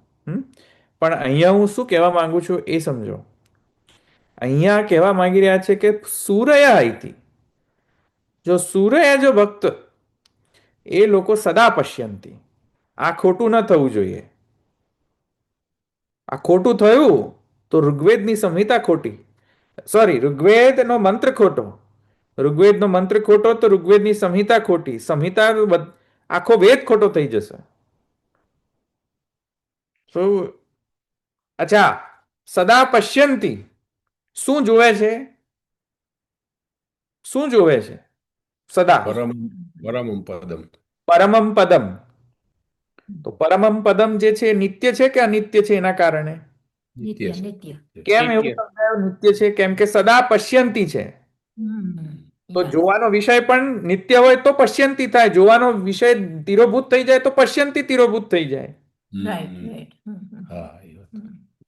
Speaker 1: પણ અહીંયા હું શું કહેવા માંગુ છું એ સમજો. અહીંયા કહેવા માંગી રહ્યા છે કે સૂર્ય આઈતી, જો સૂર્ય જો ભક્ત એ લોકો સદા પશ્યંતી. આ ખોટું ન થવું જોઈએ. આ ખોટું થયું તો ઋગ્વેદની સંહિતા ખોટી. સોરી, ઋગ્વેદનો મંત્ર ખોટો. ઋગ્વેદનો મંત્ર ખોટો તો ઋગ્વેદની સંહિતા ખોટી. સંહિતા આખો વેદ ખોટો થઈ જશે. શું? અચ્છા, સદા પશ્યંતી શું જોવે છે? શું જોવે છે સદા?
Speaker 2: પરમમ પદમ.
Speaker 1: પરમમ પદમ. તો પરમમ પદમ જે છે એ નિત્ય છે કે અનિત્ય છે? એના કારણે
Speaker 2: નિત્ય
Speaker 3: નિત્ય
Speaker 2: છે.
Speaker 3: નિત્ય.
Speaker 1: કેમ એવું
Speaker 5: નિત્ય.
Speaker 1: સમજાયું નિત્ય છે? કેમ કે સદા પશ્યંતી છે. તો
Speaker 3: યસ.
Speaker 1: જોવાનો વિષય પણ નિત્ય હોય તો પશ્યંતી થાય. જોવાનો વિષય તિરોભૂત થઈ જાય તો પશ્યંતી તિરોભૂત થઈ જાય.
Speaker 3: Right right.
Speaker 2: હા, એ વાત.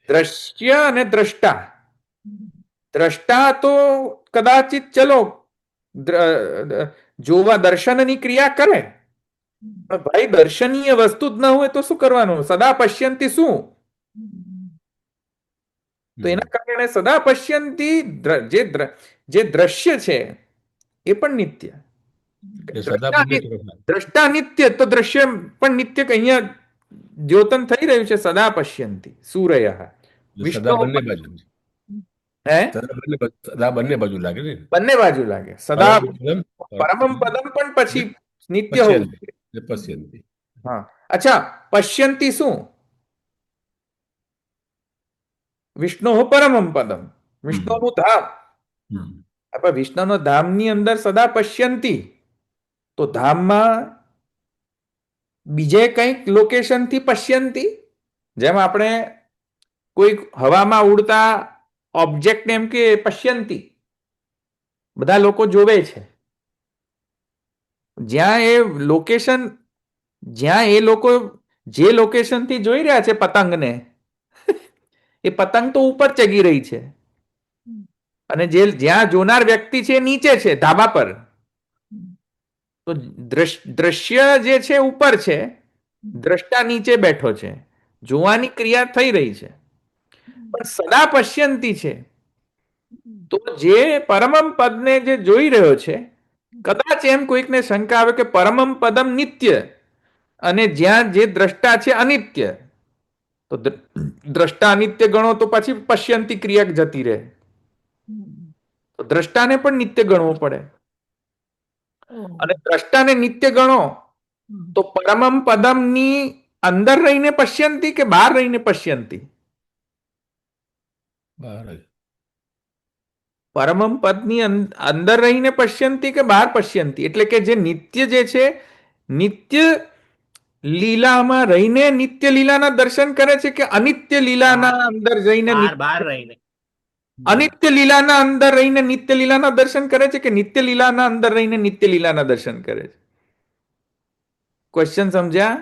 Speaker 1: દ્રશ્ય અને દ્રષ્ટા. દ્રષ્ટા તો કદાચિત ચલો જોવા દર્શનની ક્રિયા કરે, પણ ભાઈ દર્શનીય વસ્તુ જ ન હોય તો શું કરવાનું? સદા પશ્યંતી શું? તો એના કારણે સદા પશ્યંતી જે દ્રશ્ય છે એ પણ નિત્ય.
Speaker 2: એ સદા બંને તરફ લાગે.
Speaker 1: દ્રષ્ટા નિત્ય તો દ્રશ્ય પણ નિત્ય. કે અહીંયા દ્યોતન થઈ રહ્યું છે સદા પશ્યંતી સૂર્ય
Speaker 2: એટલે સદા બંને બાજુ.
Speaker 1: હે
Speaker 2: સદા બંને બાજુ લાગે ને.
Speaker 1: બંને બાજુ લાગે. સદા
Speaker 2: પરમમ
Speaker 1: પરમમ પદમ પણ પછી નિત્ય હોવું જોઈએ.
Speaker 2: પશ્યંતી.
Speaker 1: હા. અચ્છા, પશ્યંતી શું? વિષ્ણુ પરમમ પદમ, વિષ્ણુનું ધામ. આપણે વિષ્ણુના ધામની અંદર સદા પશ્યંતી. તો ધામમાં બીજે કંઈક લોકેશનથી પશ્યંતી. જેમ આપણે કોઈ હવામાં ઉડતા ઓબ્જેક્ટ એમ કે પશ્યંતી, બધા લોકો જોવે છે. જ્યાં એ લોકેશન, જ્યાં એ લોકો જે લોકેશનથી જોઈ રહ્યા છે પતંગને, એ પતંગ તો ઉપર ચગી રહી છે અને જ્યાં જોનાર વ્યક્તિ છે એ નીચે છે, ધાબા પર. તો દ્રશ્ય જે છે ઉપર છે, દ્રષ્ટા નીચે બેઠો છે, જોવાની ક્રિયા થઈ રહી છે, પણ સદા પશ્યંતી છે. તો જે પરમમ પદને જે જોઈ રહ્યો છે, કદાચ એમ કોઈકને શંકા આવે કે પરમમ પદમ નિત્ય અને જ્યાં જે દ્રષ્ટા છે અનિત્ય, તો દ્રષ્ટા અનિત્ય ગણો તો પછી પશ્યંતી ક્રિયા જતી રહે. તો દ્રષ્ટાને પણ નિત્ય ગણવો પડે. અને દ્રષ્ટાને નિત્ય ગણો તો પરમમ પદમની અંદર રહીને પશ્યંતી કે બહાર રહીને પશ્યંતી?
Speaker 2: બહાર જ.
Speaker 1: પરમમ પદની અંદર રહીને પશ્યંતી કે બહાર પશ્યંતી? એટલે કે જે નિત્ય જે છે, નિત્ય લીલામાં રહીને નિત્ય લીલાના દર્શન કરે છે કે અનિત્ય લીલાના અંદર જઈને
Speaker 5: બહાર રહીને.
Speaker 1: અનિત્ય લીલાના અંદર રહીને નિત્ય લીલાના દર્શન કરે છે કે નિત્ય લીલાના અંદર રહીને નિત્ય લીલાના દર્શન કરે છે? ક્વેશ્ચન સમજ્યા?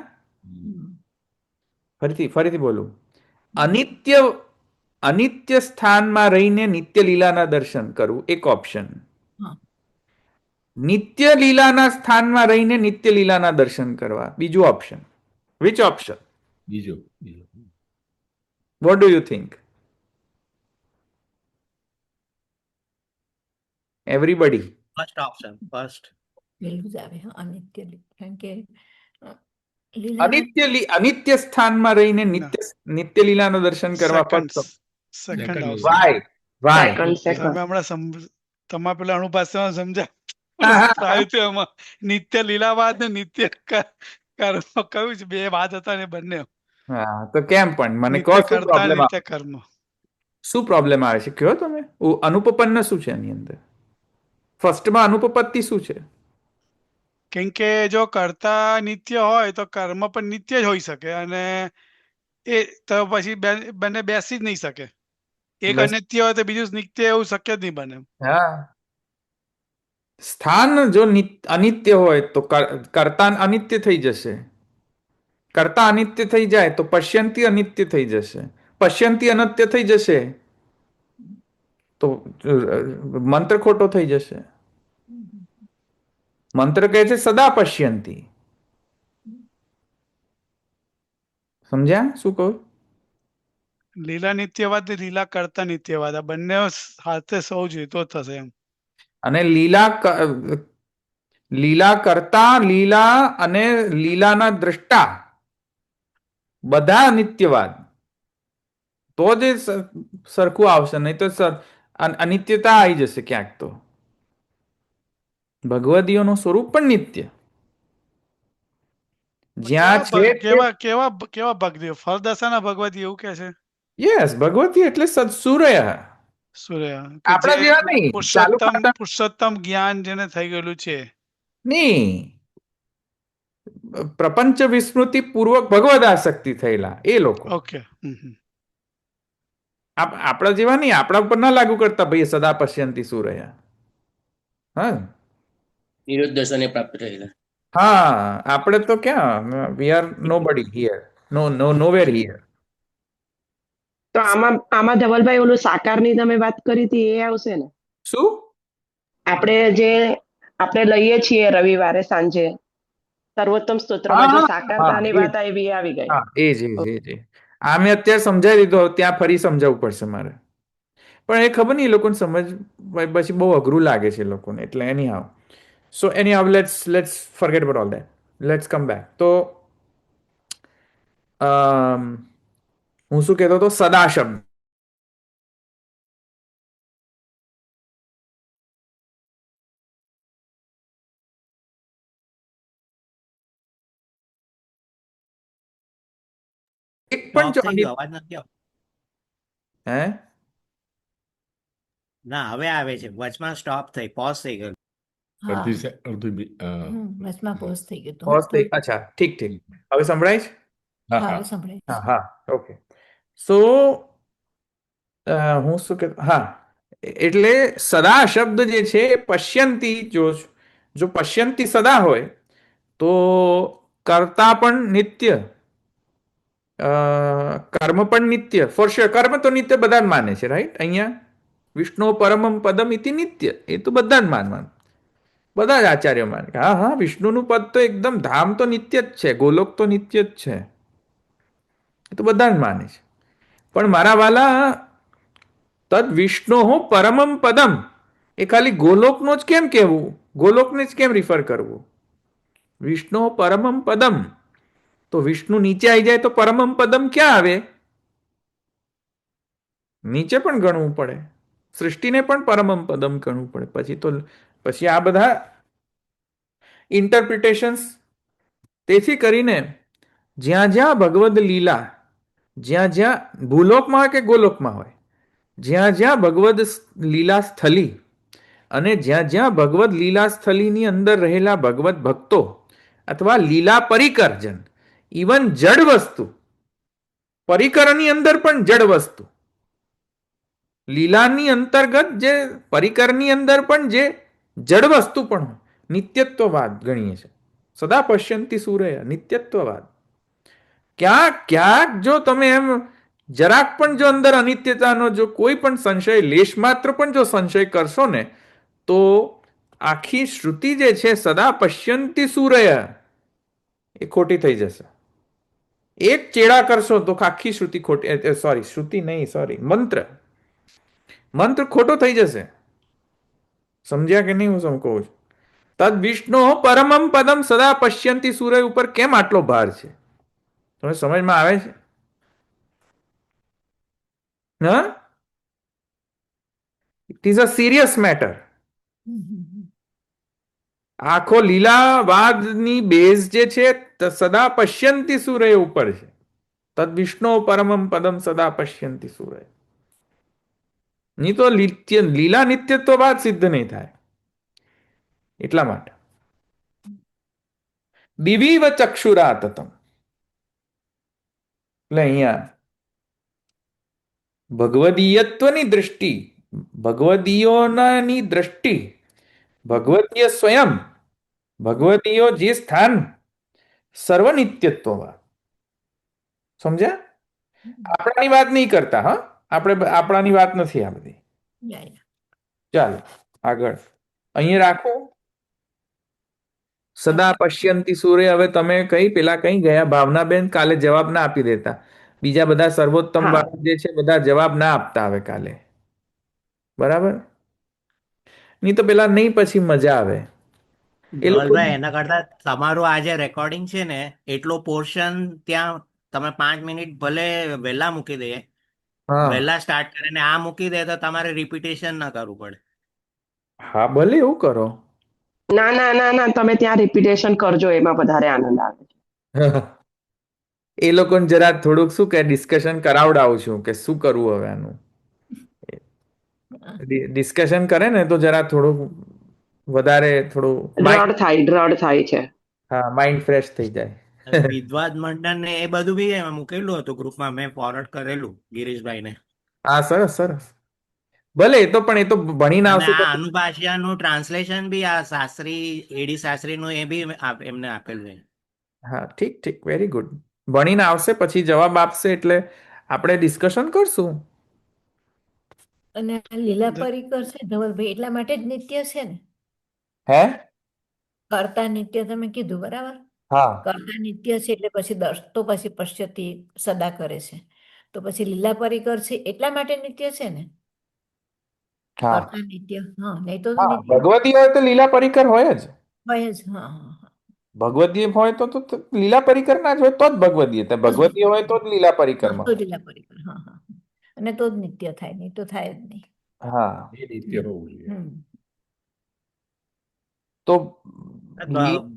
Speaker 1: ફરીથી બોલું. અનિત્ય સ્થાનમાં રહીને નિત્ય લીલાના દર્શન કરવું એક ઓપ્શન. નિત્ય લીલાના સ્થાનમાં રહીને નિત્ય લીલાના દર્શન કરવા બીજું ઓપ્શન. Which option?
Speaker 2: બીજો.
Speaker 1: What do you think? Everybody?
Speaker 5: First option. First.
Speaker 3: પેલું જ આવે. અનિત્ય કારણ કે લીલા
Speaker 1: અનિત્ય સ્થાનમાં રહીને નિત્ય લીલાનું દર્શન કરવા
Speaker 4: સેકન્ડ
Speaker 1: ફક્ત.
Speaker 4: સેકન્ડ
Speaker 2: Second
Speaker 4: આવશે.
Speaker 1: વાય
Speaker 4: તમે હમણાં તમારા પેલા અણુભાષામાં સમજ્યા સાહિત્યમાં નિત્ય લીલાવાદ ને નિત્ય કર્મ કયું છે? બે વાત હતા ને બંને.
Speaker 1: હા, તો કેમ પણ મને કહો
Speaker 4: નિત્ય
Speaker 1: શું
Speaker 4: કર્તા
Speaker 1: પ્રોબ્લેમ
Speaker 4: નિત્ય કર્મ.
Speaker 1: શું પ્રોબ્લેમ આવે છે? કહો તમે. અનુપપન્ન શું છે એની અંદર? ફર્સ્ટમાં અનુપપત્તિ શું છે?
Speaker 4: કેમ કે જો કર્તા નિત્ય હોય તો કર્મ પણ નિત્ય જ હોઈ શકે, અને એ તો પછી બંને બેસી જ નહીં શકે. એક
Speaker 1: બસ.
Speaker 4: અનિત્ય હોય તો બીજું નિત્ય, એવું શક્ય જ નહીં બને.
Speaker 1: હા, સ્થાન જો અનિત્ય હોય તો કર્તા અનિત્ય થઈ જશે. કર્તા અનિત્ય થઈ જાય તો પશ્યંતી અનિત્ય થઈ જશે. પશ્યંતી અનિત્ય થઈ જશે તો મંત્ર ખોટો થઈ જશે. મંત્ર કહે છે સદા પશ્યંતી. સમજ્યા શું કહું?
Speaker 4: લીલા નિત્યવાદ ને લીલા કર્તા નિત્યવાદ, આ બંને સાથે સૌ જોઈતો થશે એમ.
Speaker 1: અને લીલા કરતા, લીલા અને લીલાના દ્રષ્ટા બધા નિત્યવાદ, તો જ સરખું આવશે. નહીં તો અનિત્યતા આવી જશે ક્યાંક તો. ભગવદીઓનું સ્વરૂપ પણ નિત્ય. જ્યાં છે
Speaker 4: કેવા ભગદેવ ફળદશાના ભગવતી એવું કે છે
Speaker 1: યસ ભગવતી એટલે સૂર્ય.
Speaker 4: સૂર્ય કે
Speaker 1: આપણા
Speaker 4: જે
Speaker 1: જેવા નહીં ચાલુ ખાતા
Speaker 4: પુરુષોત્તમ જ્ઞાન જેને થઈ ગયેલું છે.
Speaker 1: નહીં, પ્રપંચ વિસ્મૃતિ પૂર્વક ભગવદ આસક્તિ થયેલા એ લોકો.
Speaker 4: ઓકે.
Speaker 1: આપણા જેવા નહીં, આપણા ઉપર ના લાગુ કરતા ભાઈ સદા પશ્યંતી સૂર્ય. હા
Speaker 10: નિરોધ દર્શને પ્રાપ્ત થયેલા.
Speaker 1: હા, આપણે તો ક્યાં વી આર નો બડી હિયર, નોવેર હિયર.
Speaker 11: તો આમાં ધવલભાઈ ઓલું સાકારની તમે વાત કરી હતી એ આવશે ને?
Speaker 1: શું
Speaker 11: આપણે લઈએ છીએ રવિવારે સાંજે સર્વોત્તમ સ્તોત્રમાં જે સાકારતાની વાત આવી આવી ગઈ.
Speaker 1: એ જ આ મેં અત્યારે સમજાવી દીધો, ત્યાં ફરી સમજાવવું પડશે મારે. પણ એ ખબર નહીં એ લોકોને સમજ પછી બહુ અઘરું લાગે છે એ લોકોને, એટલે anyhow. So anyhow let's forget about all that. Let's come back. તો હું શું કહેતો હતો? સદા શબ્દ. એક પણ
Speaker 5: Stop થઈ ગયો, અવાજ નથી આવતો.
Speaker 1: હે
Speaker 5: ના હવે આવે છે, વચમાં સ્ટોપ થઈ, પોઝ થઈ ગયો.
Speaker 3: વચમાં પોઝ થઈ ગયું હતું.
Speaker 1: પોઝ થઈ. અચ્છા, ઠીક. હવે સંભળાય છે?
Speaker 3: હા, હવે સંભળાય છે.
Speaker 1: હા, ઓકે. સો હું શું કહેતો? હા, એટલે સદા શબ્દ જે છે પશ્યંતી, જો પશ્યંતી સદા હોય તો કર્તા પણ નિત્ય, કર્મ પણ નિત્ય. ફોર શ્યોર કર્મ તો નિત્ય બધા જ માને છે, રાઈટ? અહીંયા વિષ્ણુ પરમમ પદમ ઇતિ નિત્ય, એ તો બધા જ માનવાનું, બધા જ આચાર્યો માને કે હા વિષ્ણુનું પદ તો એકદમ ધામ તો નિત્ય જ છે, ગોલોક તો નિત્ય જ છે, એ તો બધા જ માને છે. પણ મારા વાલા, તદ વિષ્ણુ પરમમ પદમ એ ખાલી ગોલોકનો જ કેમ કહેવું? ગોલોકને જ કેમ રિફર કરવું? વિષ્ણુ પરમમ પદમ, તો વિષ્ણુ નીચે આવી જાય તો પરમમ પદમ ક્યાં આવે? નીચે પણ ગણવું પડે, સૃષ્ટિને પણ પરમમ પદમ ગણવું પડે. પછી આ બધા ઇન્ટરપ્રિટેશન્સ. તેથી કરીને જ્યાં ભગવદ લીલા, જ્યાં ભૂલોકમાં હોય કે ગોલોકમાં હોય, જ્યાં ભગવદ લીલા સ્થલી અને જ્યાં ભગવદ લીલા સ્થલીની અંદર રહેલા ભગવત ભક્તો અથવા લીલા પરિકરજન, ઇવન જડ વસ્તુ, પરિકરની અંદર પણ જડ વસ્તુ, લીલાની અંતર્ગત જે પરિકરની અંદર પણ જે જડ વસ્તુ પણ હોય, નિત્યત્વવાદ ગણીએ છે. સદા પશ્યંતી સૂર્ય, નિત્યત્વવાદ. ક્યાંક જો તમે એમ જરાક પણ જો અંદર અનિત્યતાનો જો કોઈ પણ સંશય, લેશ માત્ર પણ જો સંશય કરશો ને, તો આખી શ્રુતિ જે છે સદા પશ્યંતી સૂર્ય એ ખોટી થઈ જશે. એક ચેડા કરશો તો આખી શ્રુતિ ખોટી, શ્રુતિ નહીં, મંત્ર ખોટો થઈ જશે. સમજ્યા કે નહીં હું કહું છું? તદ વિષ્ણુ પરમમ પદમ સદા પશ્યંતી સૂર્ય ઉપર કેમ આટલો ભાર છે? તમે સમજમાં આવે છે? હા, it is a serious matter. આખો લીલાવાદની બેઝ જે છે સદા પશ્યંતી સૂર્ય ઉપર છે. તદ વિષ્ણુ પરમમ પદમ સદા પશ્યંતી સૂર્ય. નહીં તો લીલા નિત્યત્વવાદ સિદ્ધ નહીં થાય. એટલા માટે દિવીવ ચક્ષુરા તતમ, એટલે અહીંયા ભગવદીયત્વની દૃષ્ટિ, ભગવદીયોની દ્રષ્ટિ, ભગવદીય સ્વયં, ભગવદીયો જે સ્થાન, સર્વનિત્યત્વવાદ. સમજ્યા? આપણાની વાત નહીં કરતા. હા, આપણાની વાત નથી આ બધી. ચાલો આગળ અહીંયા રાખો. સદા પશ્યંતી સૂર્ય. હવે તમે પેલા કઈ ગયા ભાવનાબેન? કાલે જવાબ ના આપી દેતા. બીજા બધા સર્વોત્તમ વાળા જે છે બધા જવાબ ના આપતા હવે કાલે, બરાબર? નહીં તો પેલા નહીં, પછી મજા આવે.
Speaker 5: ધવલભાઈ, એના કરતા તમારું આ જે રેકોર્ડિંગ છે ને, એટલો પોર્શન ત્યાં તમે 5 મિનિટ ભલે વહેલા મૂકી દઈએ,
Speaker 1: હા
Speaker 5: વહેલા સ્ટાર્ટ કરે ને આ મૂકી દે તો તમારે રિપીટેશન ના કરવું પડે.
Speaker 1: હા ભલે એવું કરો.
Speaker 11: ના ના ના ના, તમે ત્યાં રિપીટેશન કરજો, એમાં વધારે આનંદ આવે છે.
Speaker 1: એ લોકોને જરા થોડુંક શું કે ડિસ્કશન કરાવડાવું છું કે શું કરવું હવે આનું. ડિસ્કશન કરે ને તો જરા થોડુંક વધારે થોડું માઇન્ડ,
Speaker 11: દ્રઢ થાય છે.
Speaker 1: હા માઇન્ડ ફ્રેશ થઈ જાય.
Speaker 5: વિદ્વાન મંડળ ને એ બધું બી એમાં મૂકેલું હતું ગ્રુપમાં, મેં ફોરવર્ડ કરેલું ગિરીશભાઈને.
Speaker 1: હા સરસ સરસ. ભલે એ તો પણ એ તો ભણીને
Speaker 5: અને
Speaker 1: આવશે તો.
Speaker 5: આ અનુભાષાનું ટ્રાન્સલેશન બી આ શાસ્ત્રી એડી શાસ્ત્રીનું એ બી એમને આપેલું છે.
Speaker 1: હા ઠીક ઠીક, વેરી ગુડ. ભણીને આવશે પછી જવાબ આપશે એટલે આપણે ડિસ્કશન કરશું.
Speaker 3: અને આ લીલા પરિકર છે ધવલભાઈ, એટલા માટે જ નિત્ય છે ને?
Speaker 1: હે?
Speaker 3: કર્તા નિત્ય તમે કીધું બરાબર.
Speaker 1: હા
Speaker 3: કર્તા નિત્ય છે એટલે પછી તો પછી પશ્યતી સદા કરે છે, તો પછી લીલા પરિકર છે એટલા માટે નિત્ય છે ને?
Speaker 1: હા
Speaker 3: કર્તા નિત્ય, હા, નહીં તો
Speaker 1: હા,
Speaker 3: નિત્ય
Speaker 1: ભગવતી હોય તો લીલા પરિકર હોય જ.
Speaker 3: હોય જ. હા હા હા.
Speaker 1: ભગવદીય હોય તો લીલા પરિકર ના જ હોય તો જ ભગવદીય થાય. ભગવદીય હોય તો જ લીલા
Speaker 3: હા,
Speaker 1: પરિકરમાં
Speaker 3: તો
Speaker 1: હોય.
Speaker 3: લીલા પરિકર, હા હા. અને તો જ નિત્ય થાય, નહીં તો થાય જ નહીં.
Speaker 1: હા
Speaker 2: એ નિત્ય હોવું જોઈએ.
Speaker 3: હમ.
Speaker 1: તો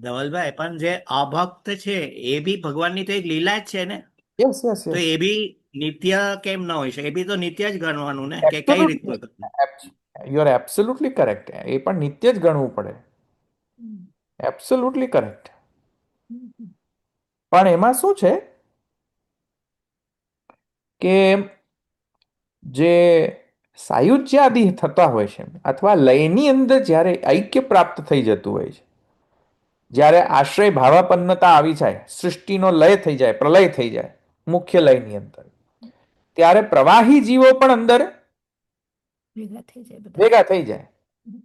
Speaker 5: ધવલભાઈ, પણ જે અભક્ત છે એ બી ભગવાનની તો એક લીલા જ છે ને,
Speaker 1: યસ યસ
Speaker 5: તો
Speaker 1: યસ,
Speaker 5: એ બી નિત્ય કેમ ન હોય છે? એ બી તો નિત્ય જ ગણવાનું ને, કે કઈ રીતનું?
Speaker 1: You are absolutely correct. એ પણ નિત્ય જ ગણવું પડે.
Speaker 3: હમ.
Speaker 1: Absolutely correct.
Speaker 3: હમ.
Speaker 1: પણ એમાં શું છે કે જે સાયુજ્યાદિ થતા હોય છે અથવા લયની અંદર જ્યારે ઐક્ય પ્રાપ્ત થઈ જતું હોય છે, જ્યારે આશ્રય ભાવાપન્નતા આવી જાય, સૃષ્ટિનો લય થઈ જાય, પ્રલય થઈ જાય મુખ્ય લયની અંદર, ત્યારે પ્રવાહી જીવો પણ અંદર
Speaker 3: ભેગા થઈ જાય બધા.
Speaker 1: ભેગા થઈ જાય.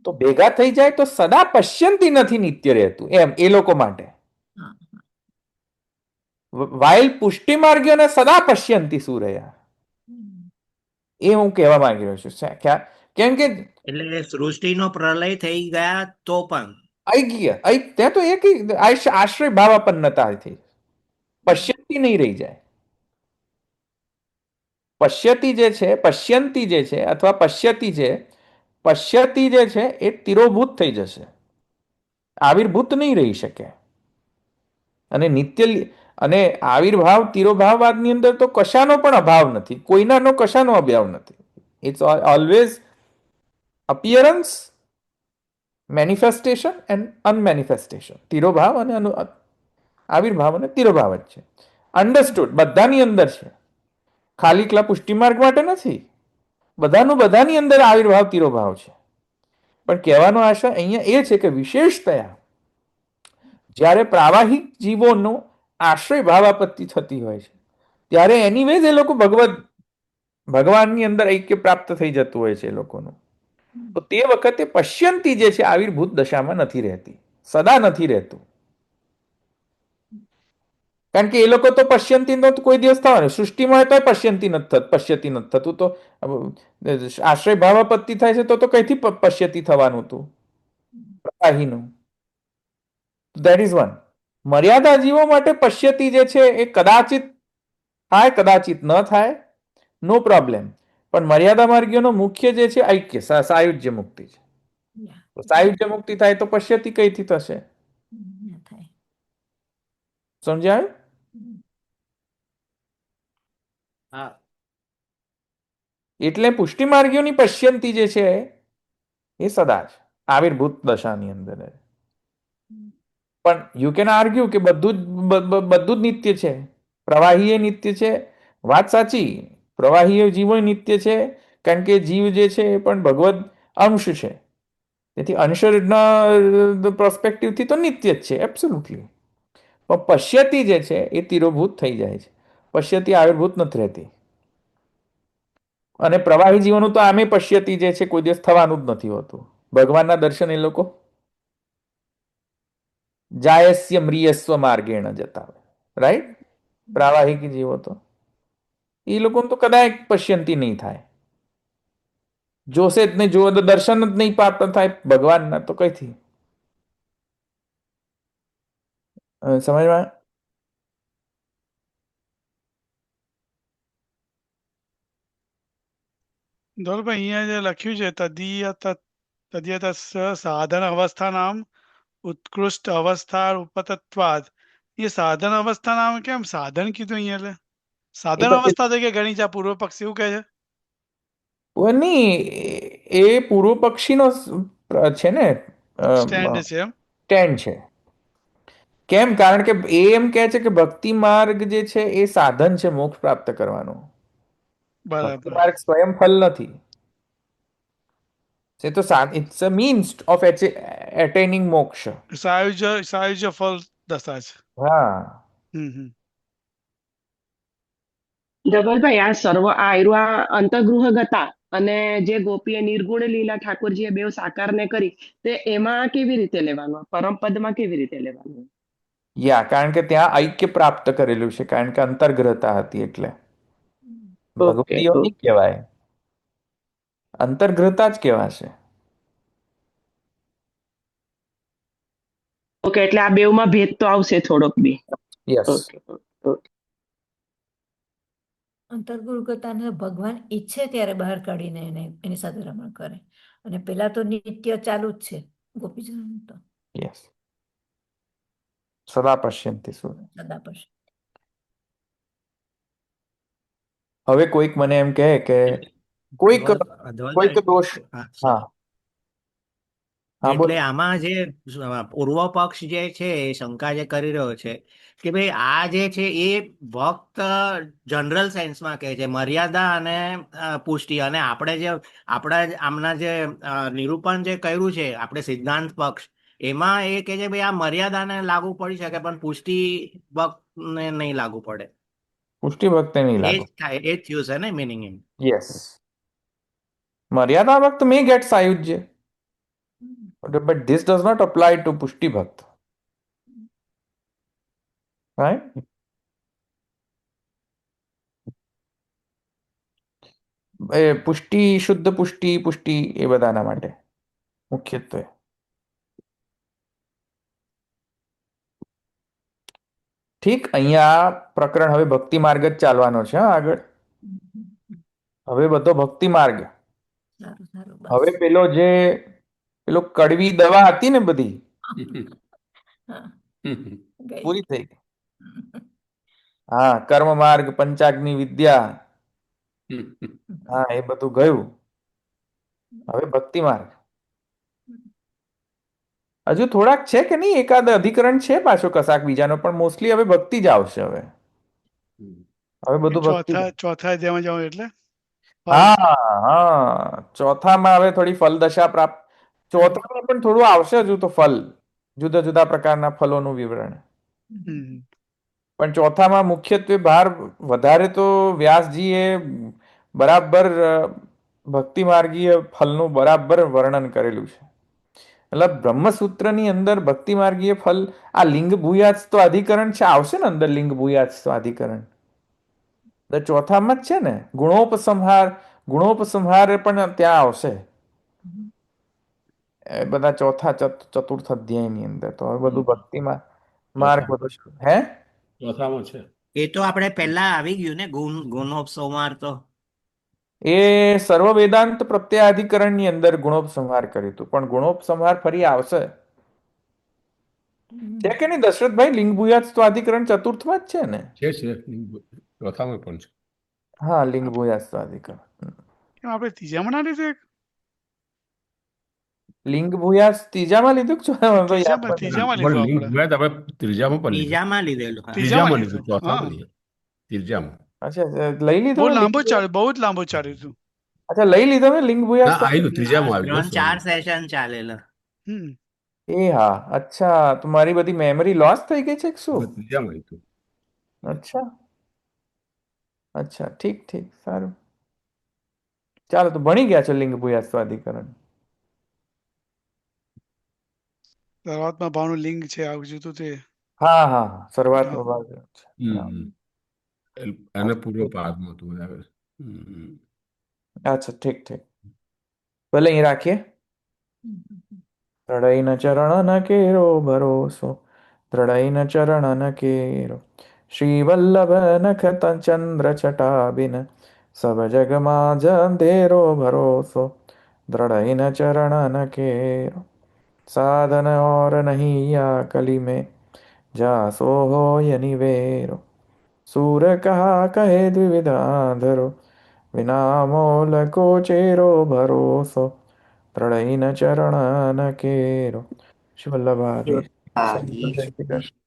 Speaker 1: તો ભેગા થઈ જાય તો સદા પશ્યંતી નથી નિત્ય રહેતું એમ એ લોકો માટે.
Speaker 3: હા.
Speaker 1: વાઇલ પુષ્ટિ માર્ગીઓને સદા પશ્યંતી શું રહ્યા,
Speaker 3: હમ.
Speaker 1: એ હું કહેવા માંગી રહ્યો છું. કેમ કે
Speaker 5: એટલે સૃષ્ટિનો પ્રલય થઈ ગયા તો પણ
Speaker 1: ઐક્ય ત્યાં તો એક આશ્રય ભાવાપન્નતાથી પશ્યંતી નહીં રહી જાય. પશ્યતી જે છે, પશ્યંતી જે છે અથવા પશ્યતી છે, પશ્યતી જે છે એ તિરોભૂત થઈ જશે, આવિર્ભૂત નહીં રહી શકે. અને નિત્ય અને આવિર્ભાવ તિરોભાવવાદની અંદર તો કશાનો પણ અભાવ નથી, કોઈનાનો કશાનો અભાવ નથી. It's always appearance, manifestation and unmanifestation. તિરોભાવ અને આવિર્ભાવ અને તિરોભાવ જ છે. અન્ડરસ્ટુડ, બધાની અંદર છે, ખાલી એકલા પુષ્ટિ માર્ગ માટે નથી. બધાની અંદર આવિર્ભાવ તિરોભાવ છે. પણ કહેવાનો આશય અહીંયા એ છે કે વિશેષતયા જ્યારે પ્રાવાહિક જીવોનો આશ્રય ભાવાપત્તિ થતી હોય છે ત્યારે એનીવેઝ એ લોકો ભગવાનની અંદર ઐક્ય પ્રાપ્ત થઈ જતું હોય છે એ લોકોનું. તો તે વખતે પશ્યંતી જે છે આવિર્ભૂત દશામાં નથી રહેતી, સદા નથી રહેતું. કારણ કે એ લોકો તો પશ્યંતી નો કોઈ દિવસ થવાનું, સૃષ્ટિમાં હોય તો પશ્યંતી નથી થતું. તો આશ્રય ભાવાપત્તિ થાય છે તો કઈથી પશ્યતી થવાનું હતું પ્રવાહીનું? That is one. મર્યાદા જીવો માટે પશ્યતી જે છે એ કદાચિત થાય, કદાચિત ન થાય, નો પ્રોબ્લેમ. પણ મર્યાદા માર્ગીઓનો મુખ્ય જે છે ઐક્ય, સાયુજ્ય મુક્તિ છે. સાયુજ્ય મુક્તિ થાય તો પશ્યતી કઈથી થશે?
Speaker 3: ના થાય.
Speaker 1: સમજાયું?
Speaker 5: હા.
Speaker 1: એટલે પુષ્ટિ માર્ગીઓની પશ્યંતી જે છે એ સદા જ આવિર્ભૂત દશાની અંદર. પણ યુ કેન આર્ગ્યુ કે બધું જ નિત્ય છે, પ્રવાહી એ નિત્ય છે. વાત સાચી, પ્રવાહી જીવો નિત્ય છે, કારણ કે જીવ જે છે એ પણ ભગવદ અંશ છે. તેથી અંશના પ્રોસ્પેક્ટિવથી તો નિત્ય જ છે, એબ્સોલ્યુટલી. પણ પશ્યતી જે છે એ તિરોભૂત થઈ જાય છે, પશ્યતી આવિર્ભૂત નથી રહેતી. અને પ્રવાહી જીવોનું તો આમે પશ્યતી જે છે કોઈ દિવસ થવાનું જ નથી હોતું. ભગવાનના દર્શન એ લોકો જાયસ્ય મ્રિયસ્વ માર્ગેણ જતા હોય, રાઈટ? પ્રાવાહિક જીવો તો એ લોકોને તો કદાચ પશ્યંતી નહીં થાય, જોશે જ નહીં, જોવે તો દર્શન જ નહીં પ્રાપ્ત થાય ભગવાનના, તો કઈથી સમજમાં?
Speaker 4: ધવલભાઈ અહીંયા જે લખ્યું છે તદીયત સાધન અવસ્થાનામ ઉત્કૃષ્ટ અવસ્થા ઉપતત્વાદ, એ સાધન અવસ્થા નામ કેમ સાધન કીધું અહીંયા? એટલે
Speaker 1: એ
Speaker 4: સાધન
Speaker 1: પછી
Speaker 4: અવસ્થા તરીકે ગણી છે આ પૂર્વ પક્ષ, એવું કહે છે?
Speaker 1: નહીં, એ પૂર્વ પક્ષીનો છે ને
Speaker 4: સ્ટેન્ડ છે એમ?
Speaker 1: સ્ટેન્ડ છે. કેમ? કારણ કે એ એમ કહે છે કે ભક્તિ માર્ગ જે છે એ સાધન છે મોક્ષ પ્રાપ્ત કરવાનો. ભક્તિ
Speaker 4: બરાબર.
Speaker 1: માર્ગ સ્વયં ફલ નથી. એ તો ઇટ્સ અ મીન્સ ઓફ એટેનિંગ મોક્ષ.
Speaker 4: સાયુજ્ય ફળ દશા છે.
Speaker 1: હા,
Speaker 4: હમ.
Speaker 11: ધવલભાઈ, આ સર્વ આ આયરુ આ અંતર્ગૃહ ગતા અને જે ગોપીએ નિર્ગુણ લીલા ઠાકોરજીએ બેવ સાકારને કરી, તે એમાં કેવી રીતે લેવાનું? પરમ પદમાં કેવી રીતે લેવાનું?
Speaker 1: કારણ કે ત્યાં ઐક્ય પ્રાપ્ત કરેલું છે, કારણ કે અંતર્ગ્રહતા હતી એટલે
Speaker 11: ઓકે
Speaker 1: ભગવતીઓ નહીં કહેવાય, અંતર્ગ્રહતા જ કહેવાશે.
Speaker 11: ઓકે, એટલે આ બેવમાં ભેદ તો આવશે થોડોક બી.
Speaker 1: યસ.
Speaker 11: ઓકે.
Speaker 3: અંતર્ગુરુકતાને ભગવાન ઈચ્છે ત્યારે બહાર કાઢીને એને એની સાથે રમણ કરે, અને પેલા તો નિત્ય ચાલુ જ છે ગોપીજનોનું તો
Speaker 1: યસ. સદા પશ્યંતિ સૂર્ય.
Speaker 3: સદા પછી.
Speaker 1: હવે કોઈક મને એમ કહે કે કોઈક કોઈક દોષ.
Speaker 5: હા,
Speaker 1: હા હા, બોલ.
Speaker 5: એટલે આમાં જે પૂર્વ પક્ષ જે છે એ શંકા જે કરી રહ્યો છે કે ભાઈ આ જે છે એ ફક્ત જનરલ સેન્સમાં કહે છે મર્યાદા અને પુષ્ટિ, અને આપણે જે આમના જે નિરૂપણ જે કર્યું છે આપણે સિદ્ધાંત પક્ષ, એમાં એ કહે છે ભાઈ આ મર્યાદાને લાગુ પડી શકે પણ પુષ્ટિ ભક્તને નહીં લાગુ પડે.
Speaker 1: પુષ્ટિ ભક્તિ નહીં
Speaker 5: એ
Speaker 1: લાગુ.
Speaker 5: જ થાય, એ જ થયું છે ને મિનિંગ એમ.
Speaker 1: યસ. મર્યાદા ભક્ત may get સાયુજ્ય, but this does not apply to પુષ્ટિ ભક્ત. Right? પુષ્ટિ, શુદ્ધ પુષ્ટિ એ બધાના માટે મુખ્યત્વે. ઠીક, અહીંયા પ્રકરણ હવે ભક્તિ માર્ગ જ ચાલવાનો છે. આગળ હવે બધો ભક્તિ માર્ગ.
Speaker 3: સારું સારું,
Speaker 1: હવે
Speaker 3: બસ.
Speaker 1: પેલો કડવી દવા હતી ને બધી
Speaker 3: હા, ગઈ.
Speaker 1: પૂરી થઈ ગઈ. હા, કર્મ માર્ગ, પંચાગ્નિ વિદ્યા, હા એ બધું ગયું. હવે ભક્તિ માર્ગ. હજુ થોડાક છે કે નહીં? એકાદ અધિકરણ છે પાછો કશાક બીજાનો, પણ મોસ્ટલી હવે ભક્તિ જ આવશે. હવે બધું ભક્તિ.
Speaker 4: ચોથા અધ્યાયમાં જાઉં એટલે
Speaker 1: હા હા, ચોથામાં હવે થોડી ફલ દશા પ્રાપ્ત. ચોથામાં પણ થોડું આવશે હજુ તો ફલ, જુદા જુદા પ્રકારના ફલોનું વિવરણ. પણ ચોથામાં મુખ્યત્વે ભાર વધારે તો વ્યાસજીએ બરાબર ભક્તિ માર્ગીય ફલનું બરાબર વર્ણન કરેલું છે. એટલે બ્રહ્મસૂત્રની અંદર ભક્તિ માર્ગીય ફલ, આ લિંગ ભૂયાત્સ તો અધિકરણ છે, આવશે ને અંદર લિંગ ભૂયાત્સ તો અધિકરણ ચોથામાં જ છે ને. ગુણોપસંહાર પણ ત્યાં આવશે. એ બધા ચોથા ચતુર્થ અધ્યાયની અંદર તો હવે બધું ભક્તિમાં માર્ગ બધું હે
Speaker 2: ચોથામાં છે.
Speaker 5: એ તો આપણે પહેલા આવી ગયું ને ગુણોપસંહાર તો.
Speaker 1: એ સર્વ વેદાંત પ્રત્યાધિકરણની અંદર ગુણોપસંહાર કર્યું હતું, પણ ગુણોપસંહાર ફરી આવશે. છે કે નહીં દશરથભાઈ? લિંગ ભૂયાત્સ તો અધિકરણ ચતુર્થમાં જ છે ને?
Speaker 2: છે ચોથામાં પણ છે.
Speaker 1: હા, લિંગ ભૂયાત્સ તો અધિકરણ.
Speaker 4: આપણે ત્રીજામાં ના લીધું?
Speaker 1: લિંગ ભૂયાસ ત્રીજામાં લીધું કે ચોથામાં?
Speaker 4: ત્રીજામાં
Speaker 2: પણ
Speaker 4: લીધું
Speaker 2: લિંગ
Speaker 4: આપણે.
Speaker 2: ભૂયાત આપણે ત્રીજામાં પણ લીધું.
Speaker 5: ત્રીજામાં લીધેલું. હા.
Speaker 2: ત્રીજામાં
Speaker 4: લીધું.
Speaker 2: લીધું, ચોથામાં
Speaker 4: હા.
Speaker 2: લીધું. ત્રીજામાં.
Speaker 1: અચ્છા, લઈ લીધો
Speaker 4: બહુ
Speaker 1: ને
Speaker 4: લાંબુ
Speaker 1: લિંગ
Speaker 4: ચાલ્યું, બહુ જ લાંબુ ચાલ્યું હતું.
Speaker 1: અચ્છા, લઈ લીધો ને લિંગ ભૂયાસ
Speaker 2: ના, આવેલું ત્રીજામાં આવ્યું.
Speaker 5: 3-4 સેશન ચાલેલા.
Speaker 4: હમ.
Speaker 1: એ હા, અચ્છા, તો મારી બધી મેમરી લોસ થઈ ગઈ છે કે શું?
Speaker 2: ત્રીજામાં આવ્યું.
Speaker 1: અચ્છા અચ્છા, ઠીક ઠીક, સારું. ચાલો, તો ભણી ગયા છો લિંગ ભૂયાસ સ્વાધિકરણ.
Speaker 4: સર્વાત્મા ભાવનું લિંગ છે આવું જોતું તે.
Speaker 1: હા હા, શરૂઆતનો ભાગ છે.
Speaker 2: એને પૂર્વ પાદમાં હતું બરાબર.
Speaker 1: અચ્છા, ઠીક ઠીક, ભલે અહીં રાખીએ. ત્રણેય ન ચરણ ન કેરો ભરોસો, ત્રણેય ન ચરણ ન કેરો, શ્રી વલ્લભ નખત ચંદ્ર છટા બિન, सब जग माज अंधेरो भरोसो, दृढ़ न चरण न केरो। साधन और नहीं या कली में, जा सो हो ये निवेरो। सूर कहा कहे द्विविध आंधरो, बिना मोल को चेरो भरोसो, दृढ़ न चरण न केरो। शिव वल्लभाधि
Speaker 5: हाँ,
Speaker 1: जय श्री कृष्ण।